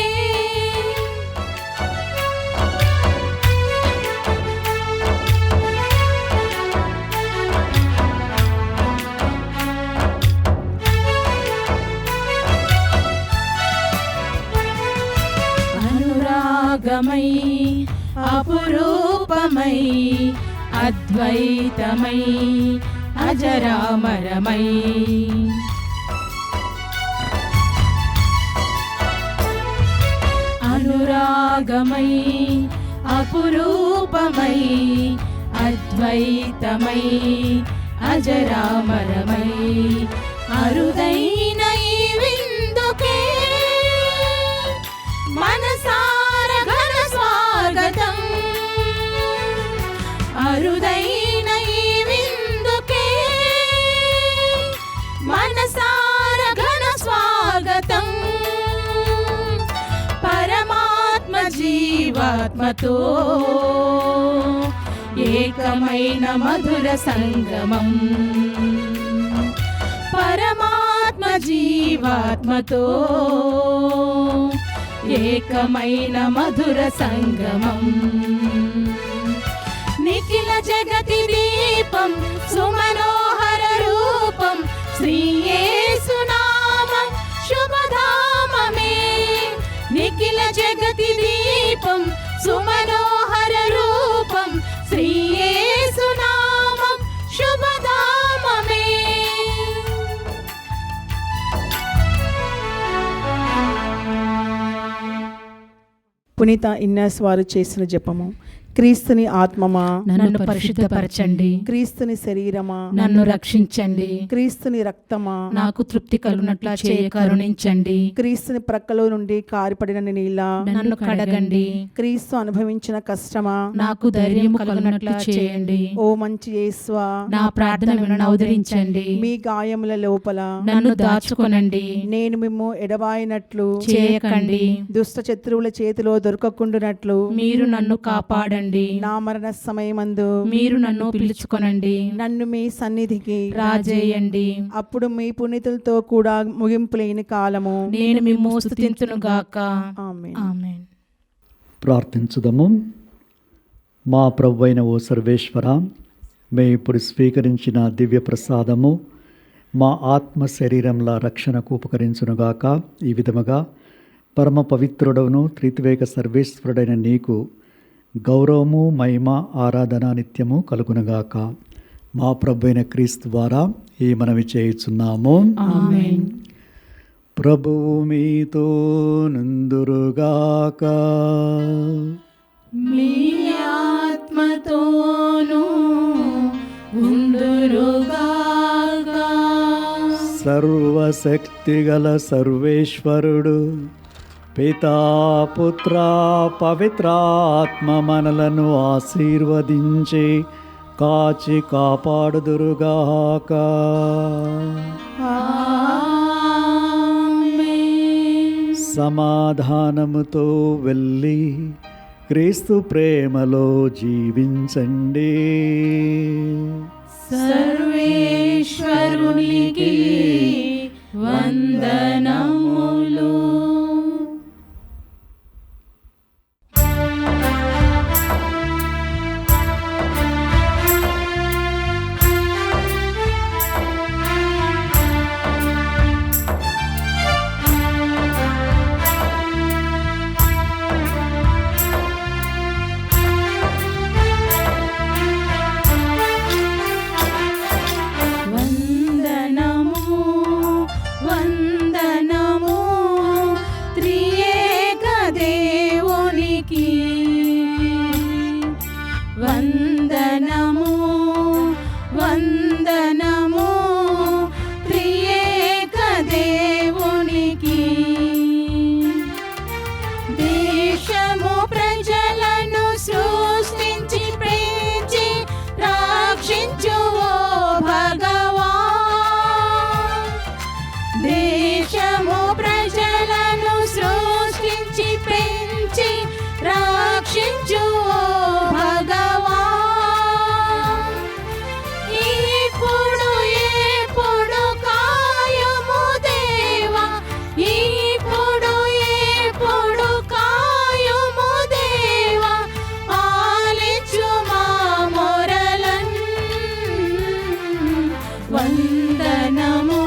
అనురాగమై అపురూపమై అద్వైతమై అజరామరమై అనురాగమై అపురూపమై అద్వైతమై అజరామరమై అరుదైన ఈ విందుకే మనసార ఘన స్వాగతం. అరుదైన ఈ విందుకే మనసార ఘన స్వాగతం. పరమాత్మ జీవాత్మతో ఏకమైన మధుర సంగమం. పరమాత్మ జీవాత్మతో ఏకమైన మధుర సంగమం. నిఖిల జగతి దీపం సుమనోహర రూపం శ్రీ యేసు నామం శుభధామమే. నిఖిల జగతి దీపం సుమనోహర రూపం శ్రీ యేసు నామం శుభధామమే. పునీత ఇన్నాస్ వారు చేసిన జపము. క్రీస్తుని ఆత్మమా నన్ను పరిశుద్ధపరచండి. క్రీస్తుని శరీరమా నన్ను రక్షించండి. క్రీస్తుని రక్తమా నాకు తృప్తి కలుగునట్లా చేయ కరుణించండి. క్రీస్తుని ప్రక్కలో నుండి కారిపడిన నీళ్ళ నన్ను కడగండి. క్రీస్తు అనుభవించిన కష్టమా నాకు ధైర్యం కలుగునట్లా చేయండి. ఓ మంచి యేసువా నా ప్రార్థన వినను అవతరించండి. మీ గాయముల లోపల నన్ను దాచుకొనండి. నేను మిమ్ము ఎడబాయినట్లు చేయకండి. దుష్ట శత్రువుల చేతిలో దొరకకుండునట్లు మీరు నన్ను కాపాడండి. నా మరణ సమయమందు మీరు నన్ను పిలుచుకొనండి. నన్ను మీ సన్నిధికి రాజేయండి. అప్పుడు మీ పునీతులతో కూడా ముగింపు లేని కాలము నేను మిమ్ము స్తుతింతును గాక. ఆమేన్. ఆమేన్. ప్రార్థించుదము. మా ప్రభువైన ఓ సర్వేశ్వర, మేము ఇప్పుడు స్వీకరించిన దివ్య ప్రసాదము మా ఆత్మ శరీరంల రక్షణకు ఉపకరించునుగాక. ఈ విధముగా పరమ పవిత్రుడవును త్రిత్వేక సర్వేశ్వరుడైన నీకు గౌరవము, మహిమ, ఆరాధన నిత్యము కలుగునుగాక. మా ప్రభువైన క్రీస్తు ద్వారా ఈ మనవి చేయుచున్నాము. ఆమేన్. ప్రభువు మీతో నుందురుగాక. మీ ఆత్మతోను ఉందురుగాక. సర్వశక్తిగల సర్వేశ్వరుడు పితా, పుత్ర, పవిత్రాత్మ మనలను ఆశీర్వదించి కాచి కాపాడుదురుగాక. ఆమేన్. సమాధానముతో వెళ్ళి క్రీస్తు ప్రేమలో జీవించండి. సర్వేశ్వరునికి వందనములు. వందనము దేశము ప్రజలను సృష్టించి పెంచి రక్షించు ఓ భగవాన్. ఇప్పుడు ఎప్పుడు కాయము దేవా, ఇప్పుడు ఎప్పుడు కాయము దేవా, ఆలించు మా మొరలన్. వందనము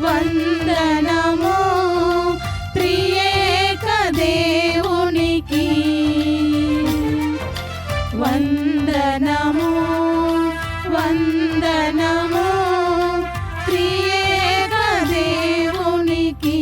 వందనము త్రియేక దేవునికి. వందనము వందనము త్రియేక దేవునికి.